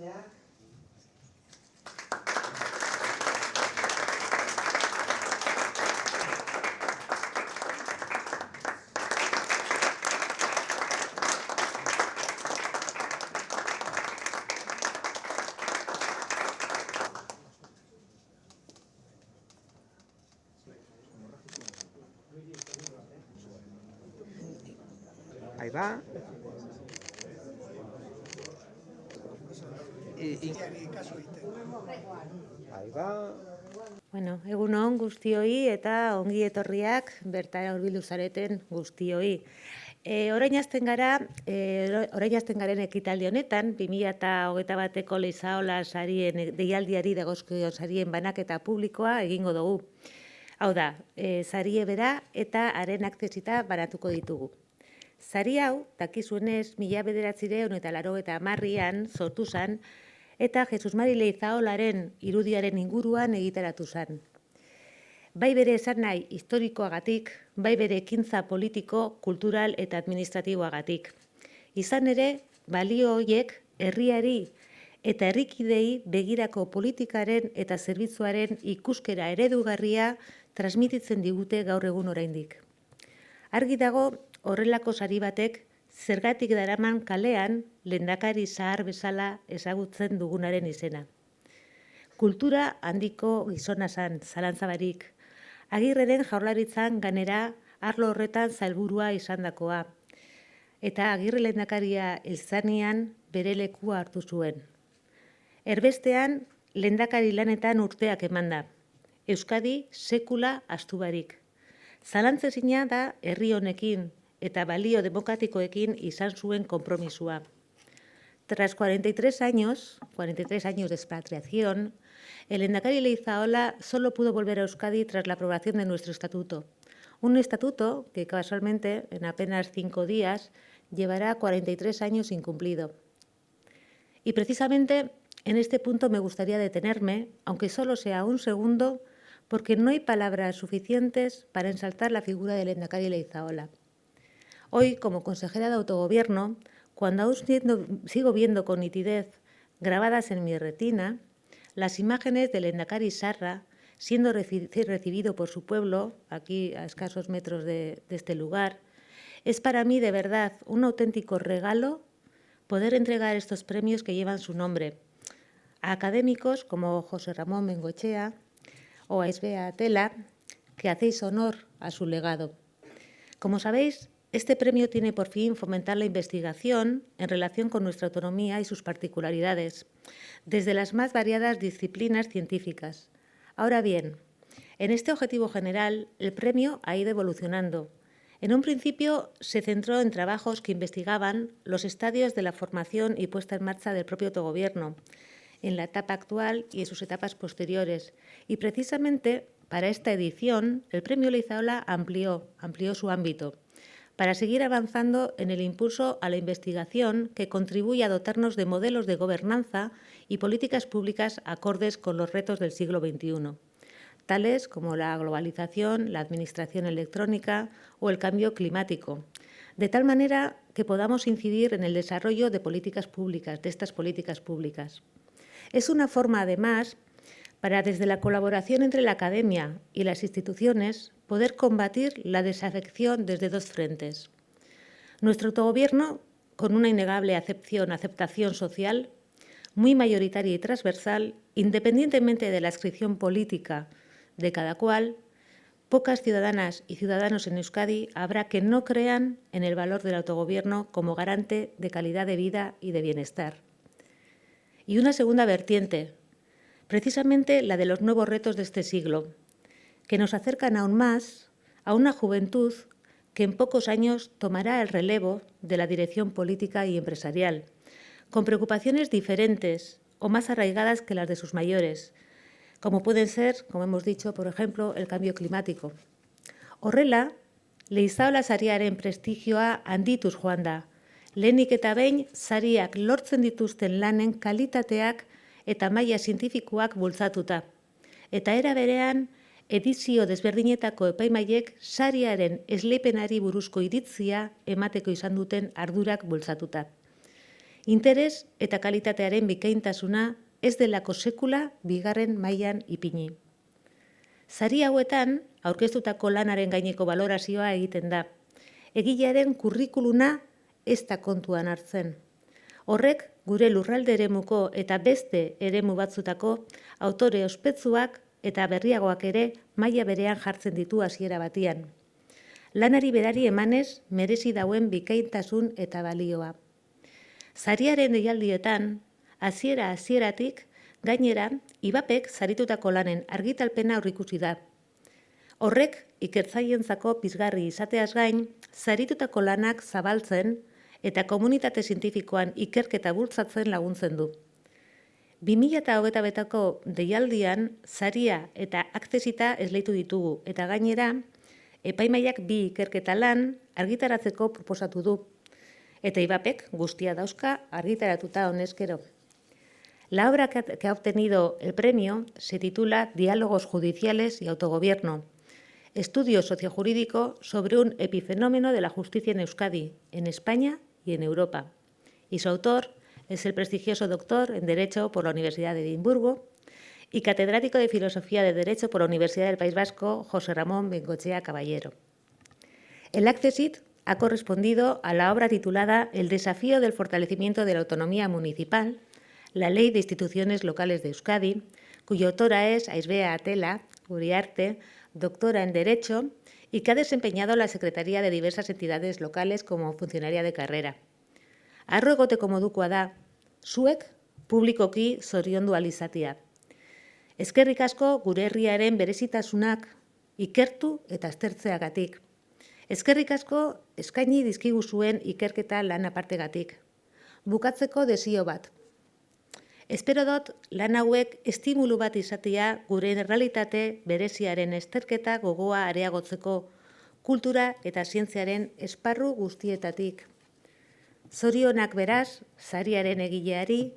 Batzordeak. Ahí va. Ahí va. Bueno, egun on guztioi eta ongi etorriak bertara hurbildu zareten guztioi. Orain hasten garen ekitaldi honetan, 2021ko Leizaola sarien deialdiari dagozkio sarien banaketa publikoa egingo dugu. Hau da, sarie bera eta haren aktesita banatuko ditugu. Sari hau, dakizuenez, 1980an sortu zen eta Jesus Mari Leizaolaren irudiaren inguruan egitaratu zen. Bai bere esan nahi historikoagatik, bai bere ekintza politiko, kultural eta administratiboagatik. Izan ere, balio horiek herriari eta herrikidei begirako politikaren eta zerbitzuaren ikuskera eredugarria transmititzen digute gaur egun oraindik. Argi dago, horrelako sari batek zergatik daraman kalean lehendakari zahar bezala ezagutzen dugunaren izena. Kultura handiko gizona zen, zalantza barik. Agirreren jaurlaritzan ganera arlo horretan sailburua izandakoa. Eta Agirre lehendakaria izanean bere lekua hartu zuen. Erbestean lehendakari lanetan urteak emanda. Euskadi sekula ahaztu barik. Zalantzezina da herri honekin eta balio demokratikoekin izan zuen konpromisua. Tras 43 años de expatriación, el lehendakari Leizaola solo pudo volver a Euskadi tras la aprobación de nuestro estatuto. Un estatuto que casualmente, en apenas 5 días, llevará 43 años incumplido. Y precisamente en este punto me gustaría detenerme, aunque solo sea un segundo, porque no hay palabras suficientes para ensalzar la figura del lehendakari Leizaola. Hoy, como consejera de autogobierno, cuando aún sigo viendo con nitidez grabadas en mi retina las imágenes del lehendakari Sarra siendo recibido por su pueblo, aquí a escasos metros de este lugar, es para mí de verdad un auténtico regalo poder entregar estos premios que llevan su nombre a académicos como José Ramón Bengoechea o a Isbea Atela, que hacéis honor a su legado. Como sabéis, este premio tiene por fin fomentar la investigación en relación con nuestra autonomía y sus particularidades, desde las más variadas disciplinas científicas. Ahora bien, en este objetivo general, el premio ha ido evolucionando. En un principio se centró en trabajos que investigaban los estadios de la formación y puesta en marcha del propio autogobierno, en la etapa actual y en sus etapas posteriores. Y precisamente para esta edición, el premio Leizaola amplió su ámbito, para seguir avanzando en el impulso a la investigación que contribuye a dotarnos de modelos de gobernanza y políticas públicas acordes con los retos del siglo XXI, tales como la globalización, la administración electrónica o el cambio climático, de tal manera que podamos incidir en el desarrollo de políticas públicas, de estas políticas públicas. Es una forma, además, para desde la colaboración entre la academia y las instituciones poder combatir la desafección desde dos frentes. Nuestro autogobierno, con una innegable aceptación social, muy mayoritaria y transversal, independientemente de la adscripción política de cada cual, pocas ciudadanas y ciudadanos en Euskadi habrá que no crean en el valor del autogobierno como garante de calidad de vida y de bienestar. Y una segunda vertiente, precisamente la de los nuevos retos de este siglo, que nos acercan aún más a una juventud que en pocos años tomará el relevo de la dirección política y empresarial, con preocupaciones diferentes o más arraigadas que las de sus mayores, como pueden ser, como hemos dicho, por ejemplo, el cambio climático. Horrela, Leizaola sariaren prestigioa handituz joan da, lehenik eta behin sariak lortzen dituzten lanen kalitateak eta maila zientifikoak bultzatuta. Eta era berean, edizio desberdinetako epaimaiek sariaren esleipenari buruzko iritzia emateko izan duten ardurak bultzatuta. interes eta kalitatearen bikaintasuna ez delako sekula bigarren mailan ipini. Sari hauetan, aurkeztutako lanaren gaineko balorazioa egiten da. Egilearen kurrikuluna ez da kontuan hartzen. Horrek, gure lurralde eremuko eta beste eremu batzutako autore ospetsuak eta berriagoak ere maila berean jartzen ditu hasiera batian. Lanari berari emanez merezi dauen bikaintasun eta balioa. Sariaren deialdietan, hasieratik, gainera, IBAPek saritutako lanen argitalpena aurreikusi da. Horrek, ikertzaientzako pizgarri izateaz gain, saritutako lanak zabaltzen eta komunitate zientifikoan ikerketa bultzatzen laguntzen du. 2021ko deialdian saria eta aktesita esleitu ditugu eta gainera, epaimaiak 2 ikerketa lan argitaratzeko proposatu du. Eta IBAPek guztia dauzka argitaratuta honezkero. La obra que ha obtenido el premio se titula Diálogos judiciales y autogobierno, estudio sociojurídico sobre un epifenómeno de la justicia en Euskadi, en España y en Europa. Y su autor es el prestigioso doctor en Derecho por la Universidad de Edimburgo y catedrático de Filosofía de Derecho por la Universidad del País Vasco, José Ramón Bengoechea Caballero. El Accesit ha correspondido a la obra titulada El desafío del fortalecimiento de la autonomía municipal, la Ley de Instituciones Locales de Euskadi, cuya autora es Aizbea Atela Uriarte, doctora en Derecho, y que ha desempeñado la secretaría de diversas entidades locales como funcionaria de carrera. Harro egoteko modukoa da, zuek publikoki zoriondu ahal izatea. Eskerrik asko gure herriaren berezitasunak ikertu eta aztertzeagatik. Eskerrik asko eskaini dizkiguzuen ikerketa lan apartegatik. Bukatzeko desio bat. Espero dut lan hauek estimulu bat izatea gure errealitate bereziaren azterketa gogoa areagotzeko kultura eta zientziaren esparru guztietatik. Zorionak beraz, sariaren egileari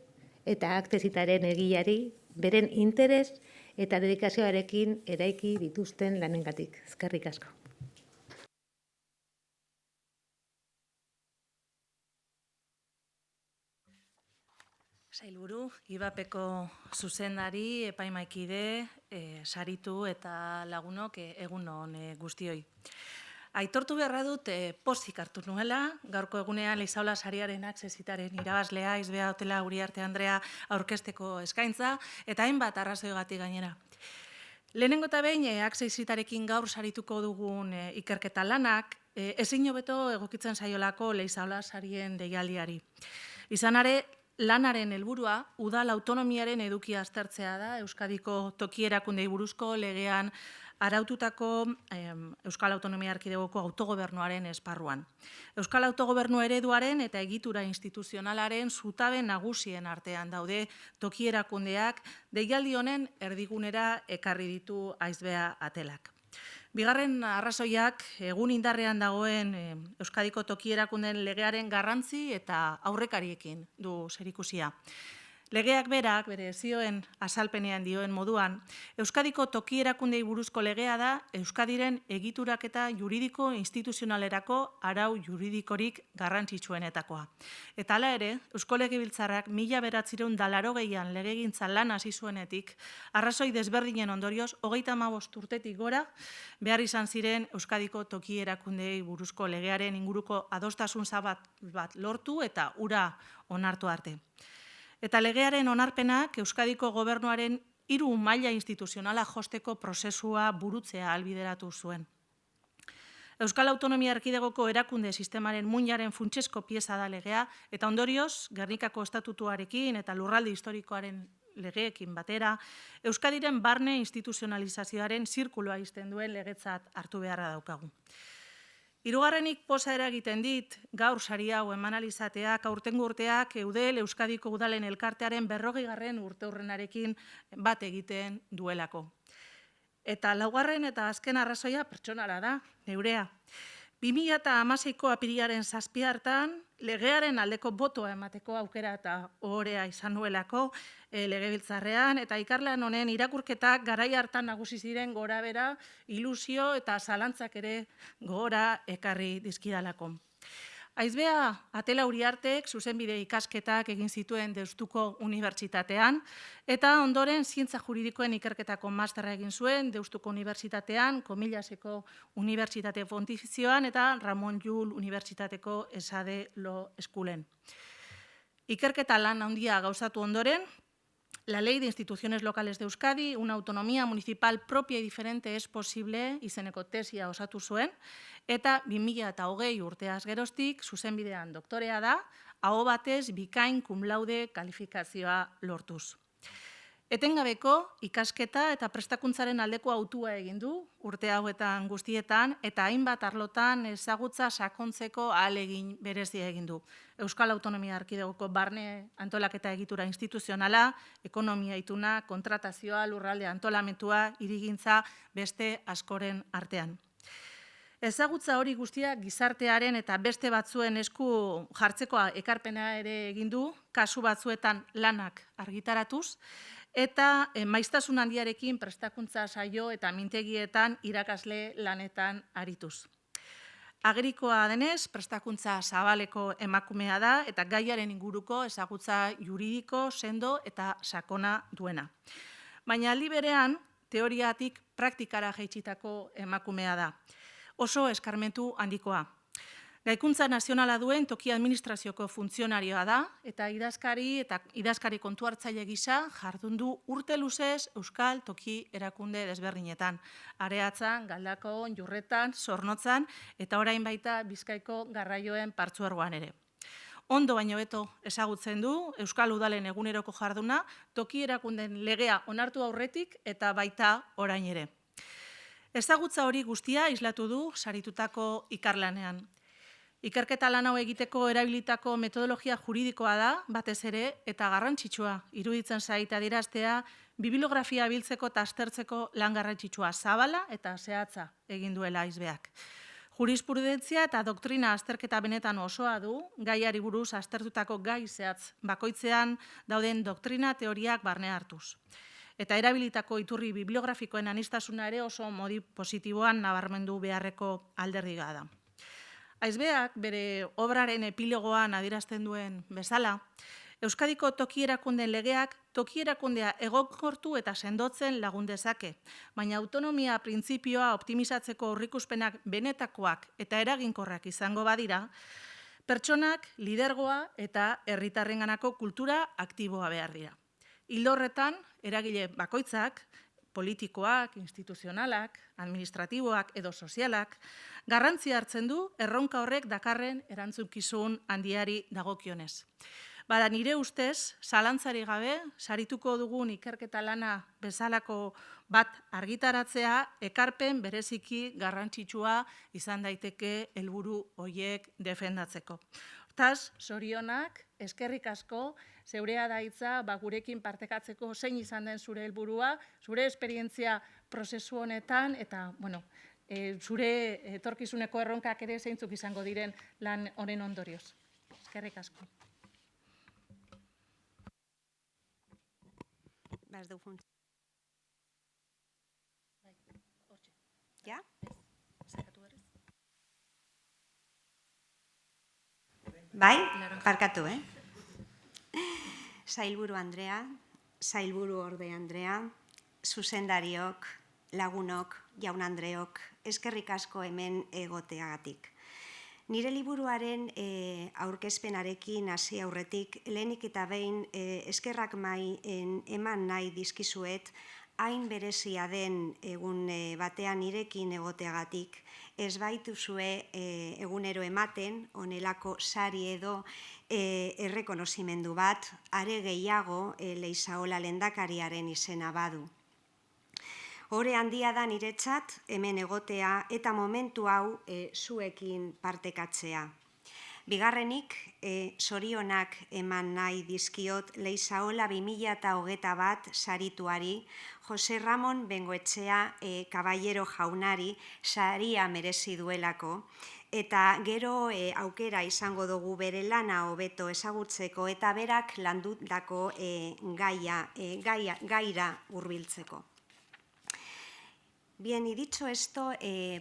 eta aktesitaren egileari beren interes eta dedikazioarekin eraiki dituzten lanengatik. Eskerrik asko. Sailburu, IBAPeko zuzendari, epaimaikide, saritu eta lagunok egun on guztioi. Aitortu beharra dut pozik hartu nuela, gaurko egunean Leizaola sariaren Accessitaren irabazlea, Aizbea Atela Uriarte Andrea aurkezteko eskaintza, eta hainbat arrazoigatik gainera. Lehenengo eta behin, Accessitarekin gaur sarituko dugun ikerketa lanak, ezin hobeto egokitzen zaiolako Leizaola sarien deialdiari. Izan ere, lanaren helburua udal autonomiaren edukia aztertzea da Euskadiko toki erakundei buruzko legean araututako Euskal Autonomia Erkidegoko autogobernuaren esparruan. Euskal autogobernu ereduaren eta egitura instituzionalaren zutabe nagusien artean daude toki erakundeak deialdi honen erdigunera ekarri ditu Aizbea Atelak. Bigarren arrazoiak egun indarrean dagoen Euskadiko toki erakundeen legearen garrantzi eta aurrekariekin du zerikusia. Legeak berak, bere zioen azalpenean dioen moduan, Euskadiko toki erakundei buruzko legea da Euskadiren egituraketa juridiko instituzionalerako arau juridikorik garrantzitsuenetakoa. Eta hala ere, Eusko Legebiltzarrak 1980an legegintza lan hasi zuenetik, arrazoi desberdinen ondorioz, 35 urtetik gora, behar izan ziren Euskadiko toki erakundei buruzko legearen inguruko adostasun bat lortu eta hura onartu arte. Eta legearen onarpenak Euskadiko gobernuaren 3 maila instituzionala josteko prozesua burutzea ahalbideratu zuen. Euskal Autonomia Erkidegoko erakunde sistemaren muinaren funtsezko pieza da legea, eta ondorioz, Gernikako estatutuarekin eta lurralde historikoaren legeekin batera, Euskadiren barne instituzionalizazioaren zirkuloa izten duen legetzat hartu beharra daukagu. Hirugarrenik poza eragiten dit, gaur sari hau emanalizateak, aurtengo urteak Eudel Euskadiko Udalen Elkartearen 40. urteurrenarekin bat egiten duelako. Eta laugarren eta azken arrazoia pertsonala da, neurea. 2016ko apirilaren 7 hartan, legearen aldeko botoa emateko aukera eta ohorea izan nuelako legebiltzarrean, eta ikarlan honen irakurketak garai hartan nagusi ziren gorabehera, ilusio eta zalantzak ere gogora ekarri dizkidalako. Aizbea Atela Uriartek zuzenbide ikasketak egin zituen Deustuko Unibertsitatean, eta ondoren zientza juridikoen ikerketako masterra egin zuen Deustuko Unibertsitatean, Comillaseko Unibertsitate Pontifizioan eta Ramon Llull Unibertsitateko ESADE Law Schoolen. Ikerketa lan handia gauzatu ondoren, la Ley de Instituciones Locales de Euskadi, una autonomía municipal propia y diferente es posible izeneko tesia osatu zuen, eta 2020 urteaz geroztik zuzenbidean doktorea da, aho batez bikain cum laude kalifikazioa lortuz. Etengabeko ikasketa eta prestakuntzaren aldeko hautua egin du urte hauetan guztietan eta hainbat arlotan ezagutza sakontzeko ahalegin berezia egin du. Euskal Autonomia Erkidegoko barne antolaketa egitura instituzionala, ekonomia ituna, kontratazioa, lurralde antolamentua, hirigintza beste askoren artean. Ezagutza hori guztia gizartearen eta beste batzuen esku jartzeko ekarpena ere egin du, kasu batzuetan lanak argitaratuz, eta maiztasun handiarekin prestakuntza saio eta mintegietan irakasle lanetan arituz. Agerikoa denez, prestakuntza zabaleko emakumea da eta gaiaren inguruko ezagutza juridiko, sendo eta sakona duena. Baina aldi berean, teoriatik praktikara jaitsitako emakumea da. Oso eskarmentu handikoa. Gaikuntza nazionala duen toki administrazioko funtzionarioa da eta idazkari kontu hartzaile gisa jardun du urte luzez Euskal Toki Erakunde desberdinetan. Areatzan, Galdakon, Jurretan, Zornotzan eta orain baita Bizkaiko garraioen partzuergoan ere. Ondo baino beto ezagutzen du Euskal Udalen eguneroko jarduna toki erakunden legea onartu aurretik eta baita orain ere. Ezagutza hori guztia islatu du saritutako ikarlanean. Ikerketa lan hau egiteko erabilitako metodologia juridikoa da, batez ere, eta garrantzitsua iruditzen zait adieraztea, bibliografia biltzeko eta aztertzeko lan garrantzitsua zabala eta zehatza egin duela Aizbeak. Jurisprudentzia eta doktrina azterketa benetan osoa du, gaiari buruz aztertutako gai zehatz bakoitzean dauden doktrina teoriak barne hartuz. Eta erabilitako iturri bibliografikoen aniztasuna ere oso modi positiboan nabarmendu beharreko alderdia da. Aizbeak bere obraren epilogoan adierazten duen bezala, Euskadiko toki erakundeen legeak toki erakundea egonkortu eta sendotzen lagun dezake, baina autonomia printzipioa optimizatzeko aurreikuspenak benetakoak eta eraginkorrak izango badira, pertsonak lidergoa eta herritarrenganako kultura aktiboa behar dira. Ildo horretan, eragile bakoitzak, politikoak, instituzionalak, administratiboak edo sozialak, garrantzia hartzen du erronka horrek dakarren erantzukizun handiari dagokionez. Bada nire ustez, zalantzari gabe, sarituko dugun ikerketa lana bezalako bat argitaratzea, ekarpen bereziki garrantzitsua izan daiteke helburu horiek defendatzeko. Hortaz, zorionak, eskerrik asko, zeurea da hitza gurekin partekatzeko zein izan den zure helburua, zure esperientzia prozesu honetan, eta zure etorkizuneko erronkak ere zeintzuk izango diren lan honen ondorioz. Eskerrik asko. Ja? Bai, barkatu, Sailburu Andrea, Sailburu Orde Andrea, zuzendariok, lagunok, jaun Andreok, eskerrik asko hemen egoteagatik. Nire liburuaren aurkezpenarekin hasi aurretik, lehenik eta behin eskerrak eman nahi dizkizuet, hain berezia den egun batean nirekin egoteagatik, ez baituzue egunero ematen, honelako sari edo errekonozimendu bat, are gehiago Leizaola lehendakariaren izena badu. Hore handia da niretzat hemen egotea eta momentu hau zuekin partekatzea. Bigarrenik, zorionak eman nahi dizkiot Leizaola 2021 sarituari, Jose Ramon Bengoetxea Caballero jaunari saria merezi duelako, eta gero aukera izango dugu bere lana hobeto ezagutzeko eta berak landutako gaira hurbiltzeko. Bien, y dicho esto,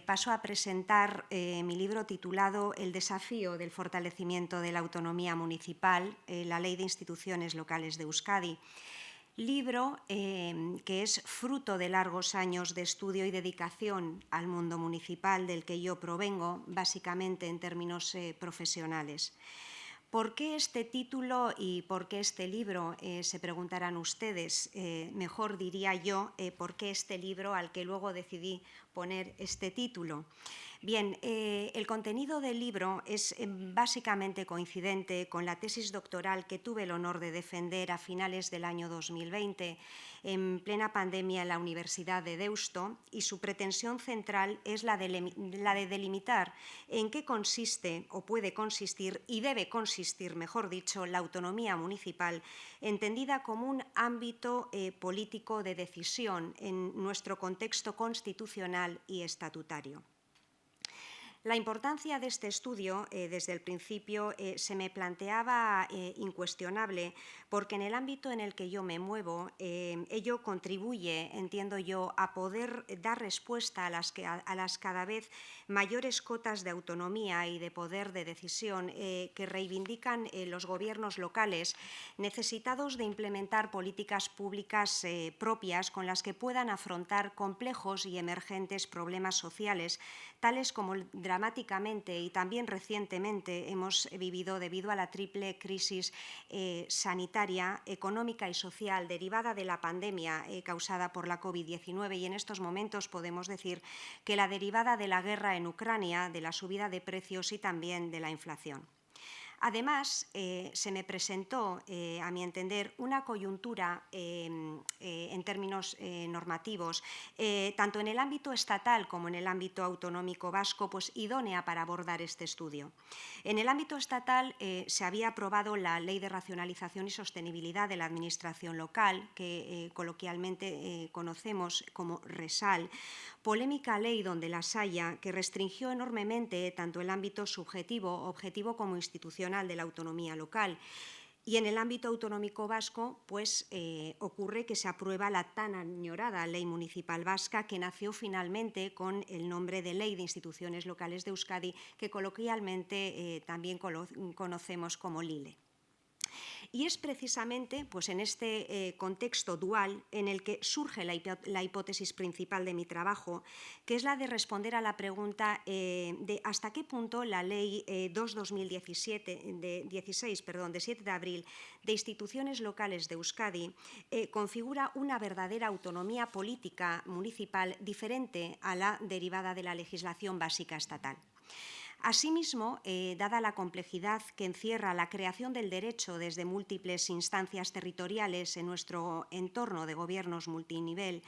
paso a presentar mi libro titulado El desafío del fortalecimiento de la autonomía municipal, la Ley de Instituciones Locales de Euskadi. Libro que es fruto de largos años de estudio y dedicación al mundo municipal del que yo provengo, básicamente en términos profesionales. ¿Por qué este título y por qué este libro? Se preguntarán ustedes. Mejor diría yo, ¿por qué este libro al que luego decidí poner este título? Bien, el contenido del libro es básicamente coincidente con la tesis doctoral que tuve el honor de defender a finales del año 2020 en plena pandemia en la Universidad de Deusto, y su pretensión central es la de delimitar en qué consiste o puede consistir y debe consistir, mejor dicho, la autonomía municipal, entendida como un ámbito político de decisión en nuestro contexto constitucional y estatutario. La importancia de este estudio, desde el principio, se me planteaba incuestionable, porque en el ámbito en el que yo me muevo, ello contribuye, entiendo yo, a poder dar respuesta a las cada vez mayores cotas de autonomía y de poder de decisión que reivindican los gobiernos locales, necesitados de implementar políticas públicas propias con las que puedan afrontar complejos y emergentes problemas sociales, tales como dramáticamente y también recientemente hemos vivido debido a la triple crisis sanitaria, económica y social derivada de la pandemia causada por la COVID-19, y en estos momentos podemos decir que la derivada de la guerra en Ucrania, de la subida de precios y también de la inflación. Además, se me presentó, a mi entender, una coyuntura en términos normativos, tanto en el ámbito estatal como en el ámbito autonómico vasco, pues idónea para abordar este estudio. En el ámbito estatal se había aprobado la Ley de Racionalización y Sostenibilidad de la Administración Local, que coloquialmente conocemos como RESAL, polémica ley donde las haya, que restringió enormemente tanto el ámbito subjetivo, objetivo como institucional de la autonomía local. Y en el ámbito autonómico vasco, pues ocurre que se aprueba la tan añorada Ley Municipal Vasca, que nació finalmente con el nombre de Ley de Instituciones Locales de Euskadi, que coloquialmente también conocemos como LILE. Y es precisamente pues, en este contexto dual en el que surge la hipótesis principal de mi trabajo, que es la de responder a la pregunta de hasta qué punto la Ley 2-2016, de 7 de abril, de instituciones locales de Euskadi, configura una verdadera autonomía política municipal diferente a la derivada de la legislación básica estatal. Asimismo, dada la complejidad que encierra la creación del derecho desde múltiples instancias territoriales en nuestro entorno de gobiernos multinivel,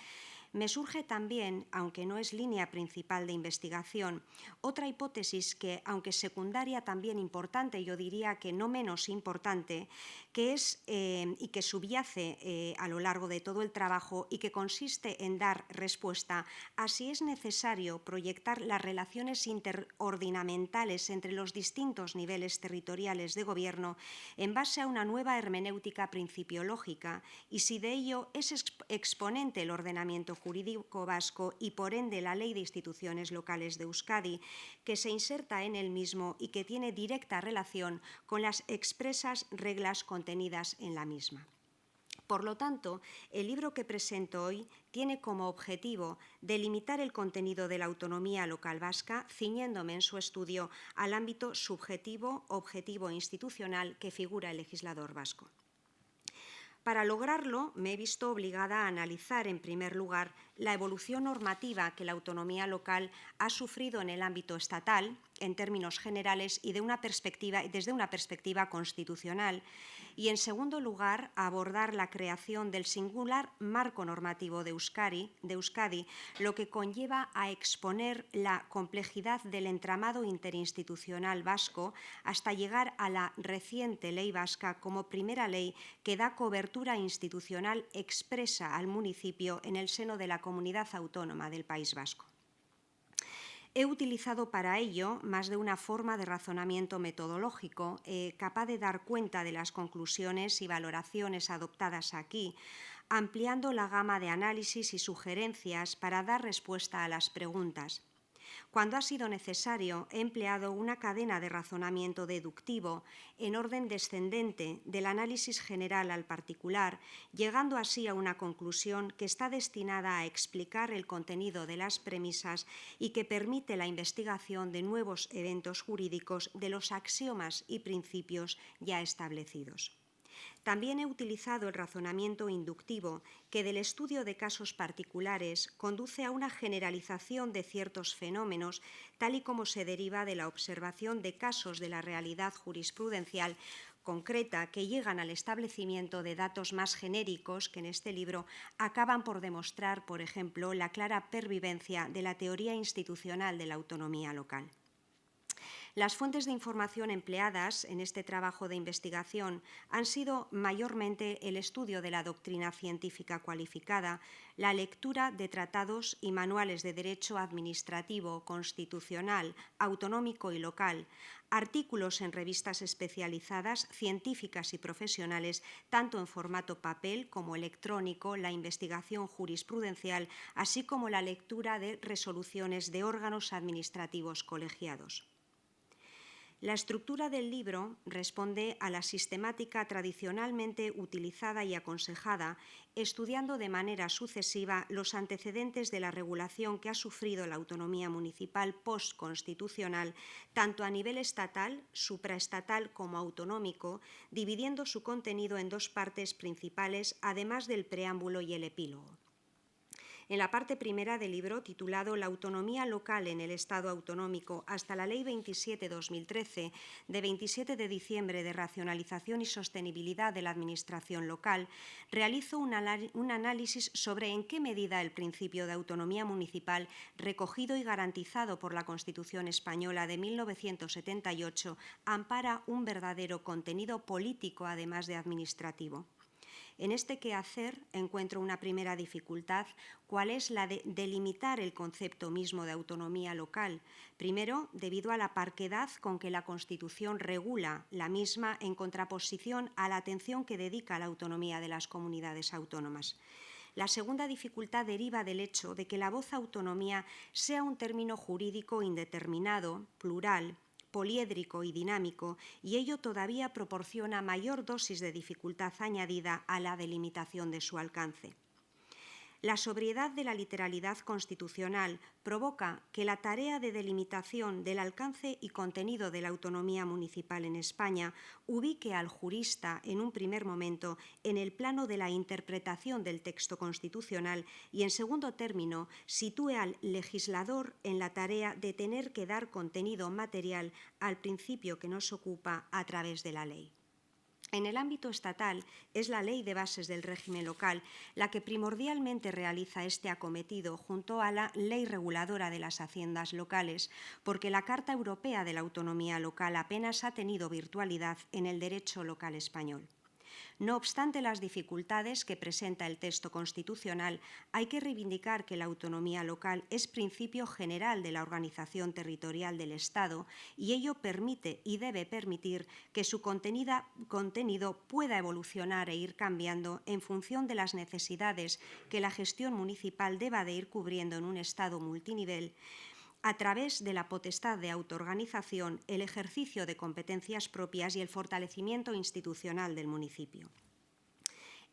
me surge también, aunque no es línea principal de investigación, otra hipótesis que, aunque secundaria, también importante, yo diría que no menos importante, que es y que subyace a lo largo de todo el trabajo y que consiste en dar respuesta a si es necesario proyectar las relaciones interordinamentales entre los distintos niveles territoriales de gobierno en base a una nueva hermenéutica principiológica, y si de ello es exponente el ordenamiento jurídico vasco y por ende la Ley de Instituciones Locales de Euskadi, que se inserta en el mismo y que tiene directa relación con las expresas reglas contenidas en la misma. Por lo tanto, el libro que presento hoy tiene como objetivo delimitar el contenido de la autonomía local vasca, ciñéndome en su estudio al ámbito subjetivo, objetivo e institucional que figura el legislador vasco. Para lograrlo, me he visto obligada a analizar, en primer lugar, la evolución normativa que la autonomía local ha sufrido en el ámbito estatal, en términos generales y desde una perspectiva constitucional, y, en segundo lugar, a abordar la creación del singular marco normativo de Euskadi, lo que conlleva a exponer la complejidad del entramado interinstitucional vasco hasta llegar a la reciente Ley Vasca como primera ley que da cobertura institucional expresa al municipio en el seno de la Comunidad Autónoma del País Vasco. He utilizado para ello más de una forma de razonamiento metodológico capaz de dar cuenta de las conclusiones y valoraciones adoptadas aquí, ampliando la gama de análisis y sugerencias para dar respuesta a las preguntas. Cuando ha sido necesario, he empleado una cadena de razonamiento deductivo en orden descendente del análisis general al particular, llegando así a una conclusión que está destinada a explicar el contenido de las premisas y que permite la investigación de nuevos eventos jurídicos de los axiomas y principios ya establecidos. También he utilizado el razonamiento inductivo, que del estudio de casos particulares conduce a una generalización de ciertos fenómenos, tal y como se deriva de la observación de casos de la realidad jurisprudencial concreta que llegan al establecimiento de datos más genéricos que en este libro acaban por demostrar, por ejemplo, la clara pervivencia de la teoría institucional de la autonomía local. Las fuentes de información empleadas en este trabajo de investigación han sido mayormente el estudio de la doctrina científica cualificada, la lectura de tratados y manuales de derecho administrativo, constitucional, autonómico y local, artículos en revistas especializadas, científicas y profesionales, tanto en formato papel como electrónico, la investigación jurisprudencial, así como la lectura de resoluciones de órganos administrativos colegiados. La estructura del libro responde a la sistemática tradicionalmente utilizada y aconsejada, estudiando de manera sucesiva los antecedentes de la regulación que ha sufrido la autonomía municipal postconstitucional, tanto a nivel estatal, supraestatal como autonómico, dividiendo su contenido en dos partes principales, además del preámbulo y el epílogo. En la parte primera del libro, titulado La autonomía local en el Estado autonómico hasta la Ley 27/2013, de 27 de diciembre de racionalización y sostenibilidad de la administración local, realizo un análisis sobre en qué medida el principio de autonomía municipal, recogido y garantizado por la Constitución española de 1978, ampara un verdadero contenido político, además de administrativo. En este quehacer encuentro una primera dificultad, cuál es la de delimitar el concepto mismo de autonomía local. Primero, debido a la parquedad con que la Constitución regula la misma en contraposición a la atención que dedica a la autonomía de las comunidades autónomas. La segunda dificultad deriva del hecho de que la voz autonomía sea un término jurídico indeterminado, plural, poliédrico y dinámico, y ello todavía proporciona mayor dosis de dificultad añadida a la delimitación de su alcance. La sobriedad de la literalidad constitucional provoca que la tarea de delimitación del alcance y contenido de la autonomía municipal en España ubique al jurista en un primer momento en el plano de la interpretación del texto constitucional y, en segundo término, sitúe al legislador en la tarea de tener que dar contenido material al principio que nos ocupa a través de la ley. En el ámbito estatal, es la Ley de Bases del Régimen Local la que primordialmente realiza este acometido junto a la Ley Reguladora de las Haciendas Locales, porque la Carta Europea de la Autonomía Local apenas ha tenido virtualidad en el derecho local español. No obstante las dificultades que presenta el texto constitucional, hay que reivindicar que la autonomía local es principio general de la organización territorial del Estado y ello permite y debe permitir que su contenido pueda evolucionar e ir cambiando en función de las necesidades que la gestión municipal deba de ir cubriendo en un Estado multinivel, a través de la potestad de autoorganización, el ejercicio de competencias propias y el fortalecimiento institucional del municipio.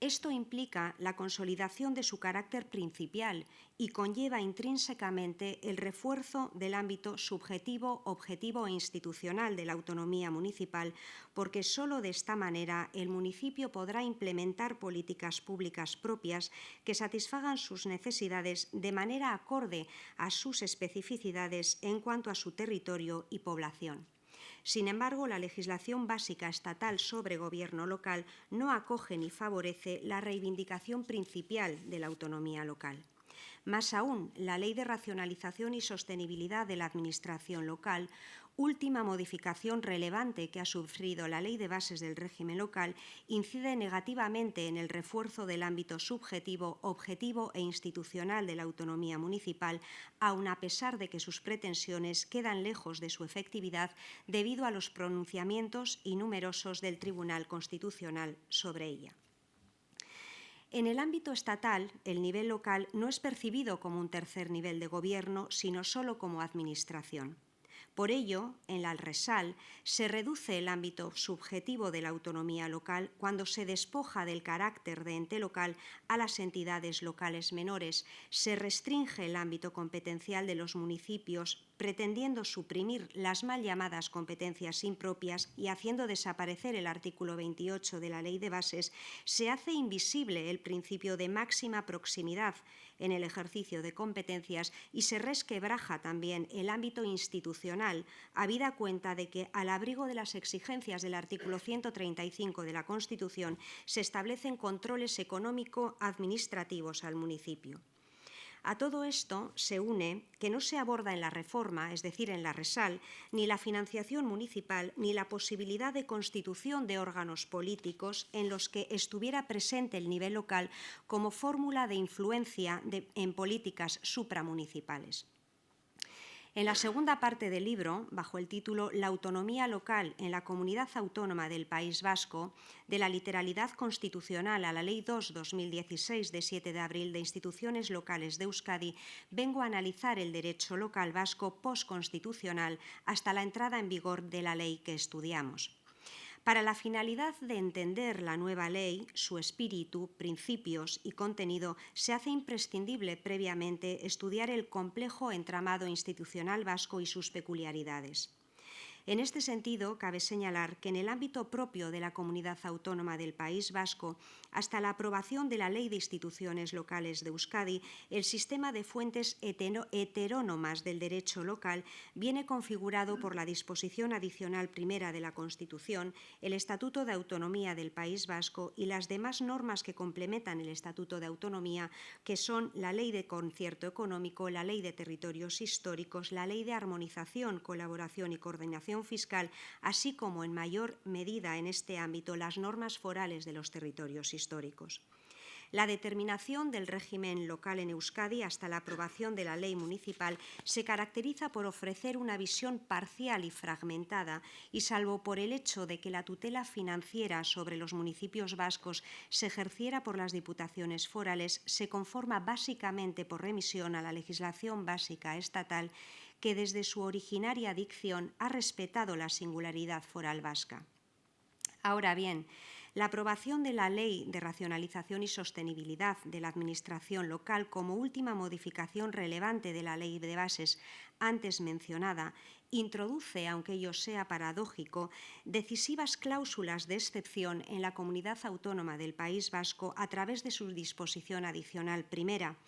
Esto implica la consolidación de su carácter principial y conlleva intrínsecamente el refuerzo del ámbito subjetivo, objetivo e institucional de la autonomía municipal, porque sólo de esta manera el municipio podrá implementar políticas públicas propias que satisfagan sus necesidades de manera acorde a sus especificidades en cuanto a su territorio y población. Sin embargo, la legislación básica estatal sobre gobierno local no acoge ni favorece la reivindicación principal de la autonomía local. Más aún, la Ley de Racionalización y Sostenibilidad de la Administración Local, última modificación relevante que ha sufrido la Ley de Bases del Régimen Local, incide negativamente en el refuerzo del ámbito subjetivo, objetivo e institucional de la autonomía municipal, aun a pesar de que sus pretensiones quedan lejos de su efectividad debido a los pronunciamientos y numerosos del Tribunal Constitucional sobre ella. En el ámbito estatal, el nivel local no es percibido como un tercer nivel de gobierno, sino solo como administración. Por ello, en la RESAL se reduce el ámbito subjetivo de la autonomía local cuando se despoja del carácter de ente local a las entidades locales menores, se restringe el ámbito competencial de los municipios, pretendiendo suprimir las mal llamadas competencias impropias y haciendo desaparecer el artículo 28 de la Ley de Bases, se hace invisible el principio de máxima proximidad en el ejercicio de competencias y se resquebraja también el ámbito institucional, habida cuenta de que, al abrigo de las exigencias del artículo 135 de la Constitución, se establecen controles económico-administrativos al municipio. A todo esto se une que no se aborda en la reforma, es decir, en la RESAL, ni la financiación municipal ni la posibilidad de constitución de órganos políticos en los que estuviera presente el nivel local como fórmula de influencia en políticas supramunicipales. En la segunda parte del libro, bajo el título La autonomía local en la comunidad autónoma del País Vasco, de la literalidad constitucional a la Ley 2/2016 de 7 de abril de instituciones locales de Euskadi, vengo a analizar el derecho local vasco postconstitucional hasta la entrada en vigor de la ley que estudiamos. Para la finalidad de entender la nueva ley, su espíritu, principios y contenido, se hace imprescindible previamente estudiar el complejo entramado institucional vasco y sus peculiaridades. En este sentido, cabe señalar que en el ámbito propio de la comunidad autónoma del País Vasco, hasta la aprobación de la Ley de Instituciones Locales de Euskadi, el sistema de fuentes heterónomas del derecho local viene configurado por la disposición adicional primera de la Constitución, el Estatuto de Autonomía del País Vasco y las demás normas que complementan el Estatuto de Autonomía, que son la Ley de Concierto Económico, la Ley de Territorios Históricos, la Ley de Armonización, Colaboración y Coordinación Fiscal, así como en mayor medida en este ámbito las normas forales de los territorios históricos. La determinación del régimen local en Euskadi hasta la aprobación de la ley municipal se caracteriza por ofrecer una visión parcial y fragmentada y, salvo por el hecho de que la tutela financiera sobre los municipios vascos se ejerciera por las diputaciones forales, se conforma básicamente por remisión a la legislación básica estatal que desde su originaria dicción ha respetado la singularidad foral vasca. Ahora bien, la aprobación de la Ley de Racionalización y Sostenibilidad de la Administración Local como última modificación relevante de la Ley de Bases antes mencionada introduce, aunque ello sea paradójico, decisivas cláusulas de excepción en la comunidad autónoma del País Vasco a través de su disposición adicional primera.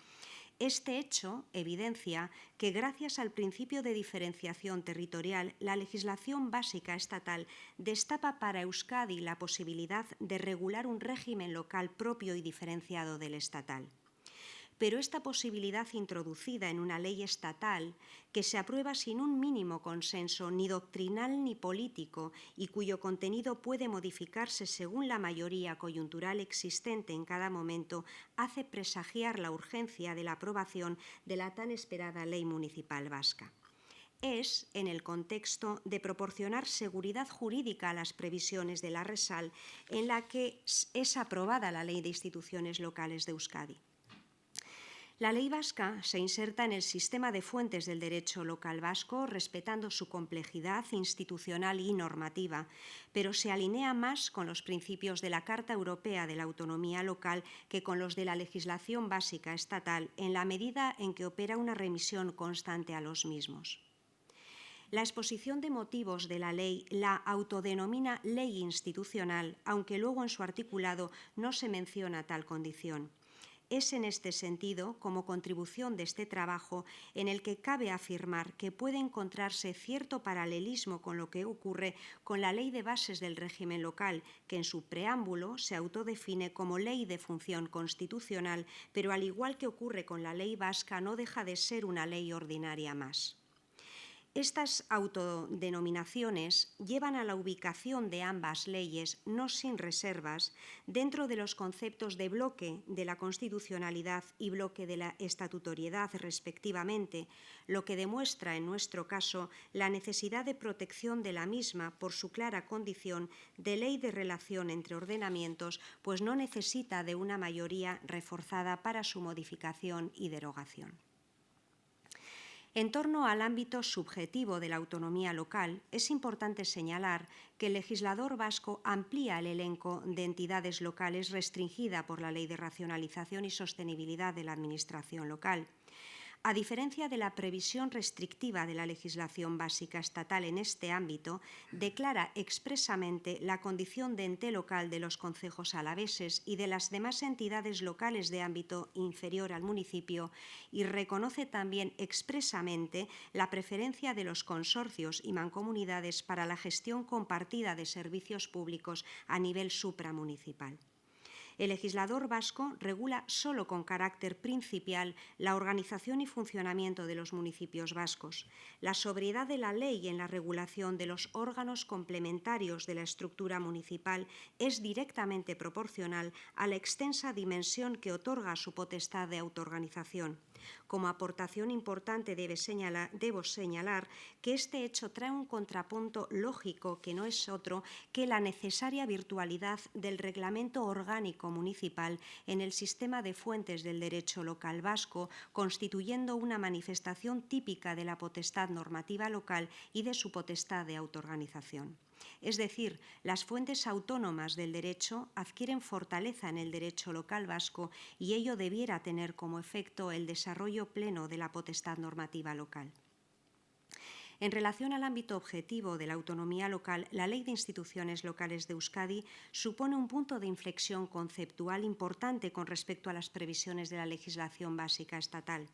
Este hecho evidencia que, gracias al principio de diferenciación territorial, la legislación básica estatal destapa para Euskadi la posibilidad de regular un régimen local propio y diferenciado del estatal. Pero esta posibilidad introducida en una ley estatal, que se aprueba sin un mínimo consenso ni doctrinal ni político y cuyo contenido puede modificarse según la mayoría coyuntural existente en cada momento, hace presagiar la urgencia de la aprobación de la tan esperada ley municipal vasca. Es en el contexto de proporcionar seguridad jurídica a las previsiones de la RESAL en la que es aprobada la Ley de Instituciones Locales de Euskadi. La ley vasca se inserta en el sistema de fuentes del derecho local vasco, respetando su complejidad institucional y normativa, pero se alinea más con los principios de la Carta Europea de la Autonomía Local que con los de la legislación básica estatal, en la medida en que opera una remisión constante a los mismos. La exposición de motivos de la ley la autodenomina ley institucional, aunque luego en su articulado no se menciona tal condición. Es en este sentido, como contribución de este trabajo, en el que cabe afirmar que puede encontrarse cierto paralelismo con lo que ocurre con la Ley de Bases del régimen local, que en su preámbulo se autodefine como ley de función constitucional, pero al igual que ocurre con la ley vasca, no deja de ser una ley ordinaria más. Estas autodenominaciones llevan a la ubicación de ambas leyes, no sin reservas, dentro de los conceptos de bloque de la constitucionalidad y bloque de la estatutoriedad, respectivamente, lo que demuestra, en nuestro caso, la necesidad de protección de la misma por su clara condición de ley de relación entre ordenamientos, pues no necesita de una mayoría reforzada para su modificación y derogación. En torno al ámbito subjetivo de la autonomía local, es importante señalar que el legislador vasco amplía el elenco de entidades locales restringida por la Ley de Racionalización y Sostenibilidad de la Administración Local. A diferencia de la previsión restrictiva de la legislación básica estatal en este ámbito, declara expresamente la condición de ente local de los concejos alaveses y de las demás entidades locales de ámbito inferior al municipio y reconoce también expresamente la preferencia de los consorcios y mancomunidades para la gestión compartida de servicios públicos a nivel supramunicipal. El legislador vasco regula solo con carácter principial la organización y funcionamiento de los municipios vascos. La sobriedad de la ley en la regulación de los órganos complementarios de la estructura municipal es directamente proporcional a la extensa dimensión que otorga su potestad de autoorganización. Como aportación importante debo señalar que este hecho trae un contrapunto lógico que no es otro que la necesaria virtualidad del reglamento orgánico municipal en el sistema de fuentes del derecho local vasco, constituyendo una manifestación típica de la potestad normativa local y de su potestad de autoorganización. Es decir, las fuentes autónomas del derecho adquieren fortaleza en el derecho local vasco y ello debiera tener como efecto el desarrollo pleno de la potestad normativa local. En relación al ámbito objetivo de la autonomía local, la Ley de Instituciones Locales de Euskadi supone un punto de inflexión conceptual importante con respecto a las previsiones de la legislación básica estatal.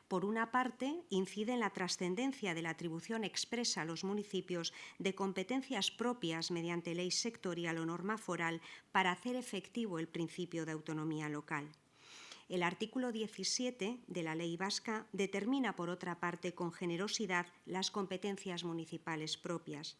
Por una parte, incide en la trascendencia de la atribución expresa a los municipios de competencias propias mediante ley sectorial o norma foral para hacer efectivo el principio de autonomía local. El artículo 17 de la Ley Vasca determina, por otra parte, con generosidad las competencias municipales propias.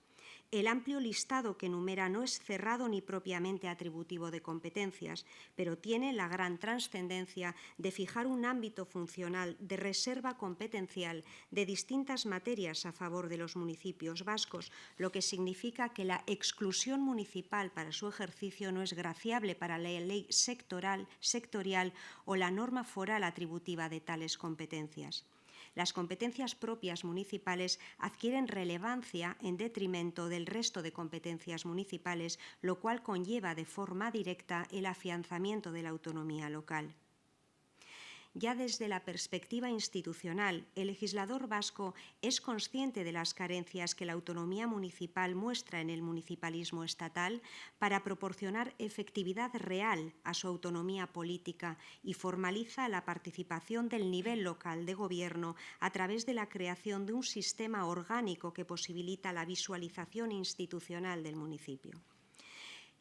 El amplio listado que enumera no es cerrado ni propiamente atributivo de competencias, pero tiene la gran trascendencia de fijar un ámbito funcional de reserva competencial de distintas materias a favor de los municipios vascos, lo que significa que la exclusión municipal para su ejercicio no es graciable para la ley sectorial o la norma foral atributiva de tales competencias. Las competencias propias municipales adquieren relevancia en detrimento del resto de competencias municipales, lo cual conlleva de forma directa el afianzamiento de la autonomía local. Ya desde la perspectiva institucional, el legislador vasco es consciente de las carencias que la autonomía municipal muestra en el municipalismo estatal para proporcionar efectividad real a su autonomía política y formaliza la participación del nivel local de gobierno a través de la creación de un sistema orgánico que posibilita la visualización institucional del municipio.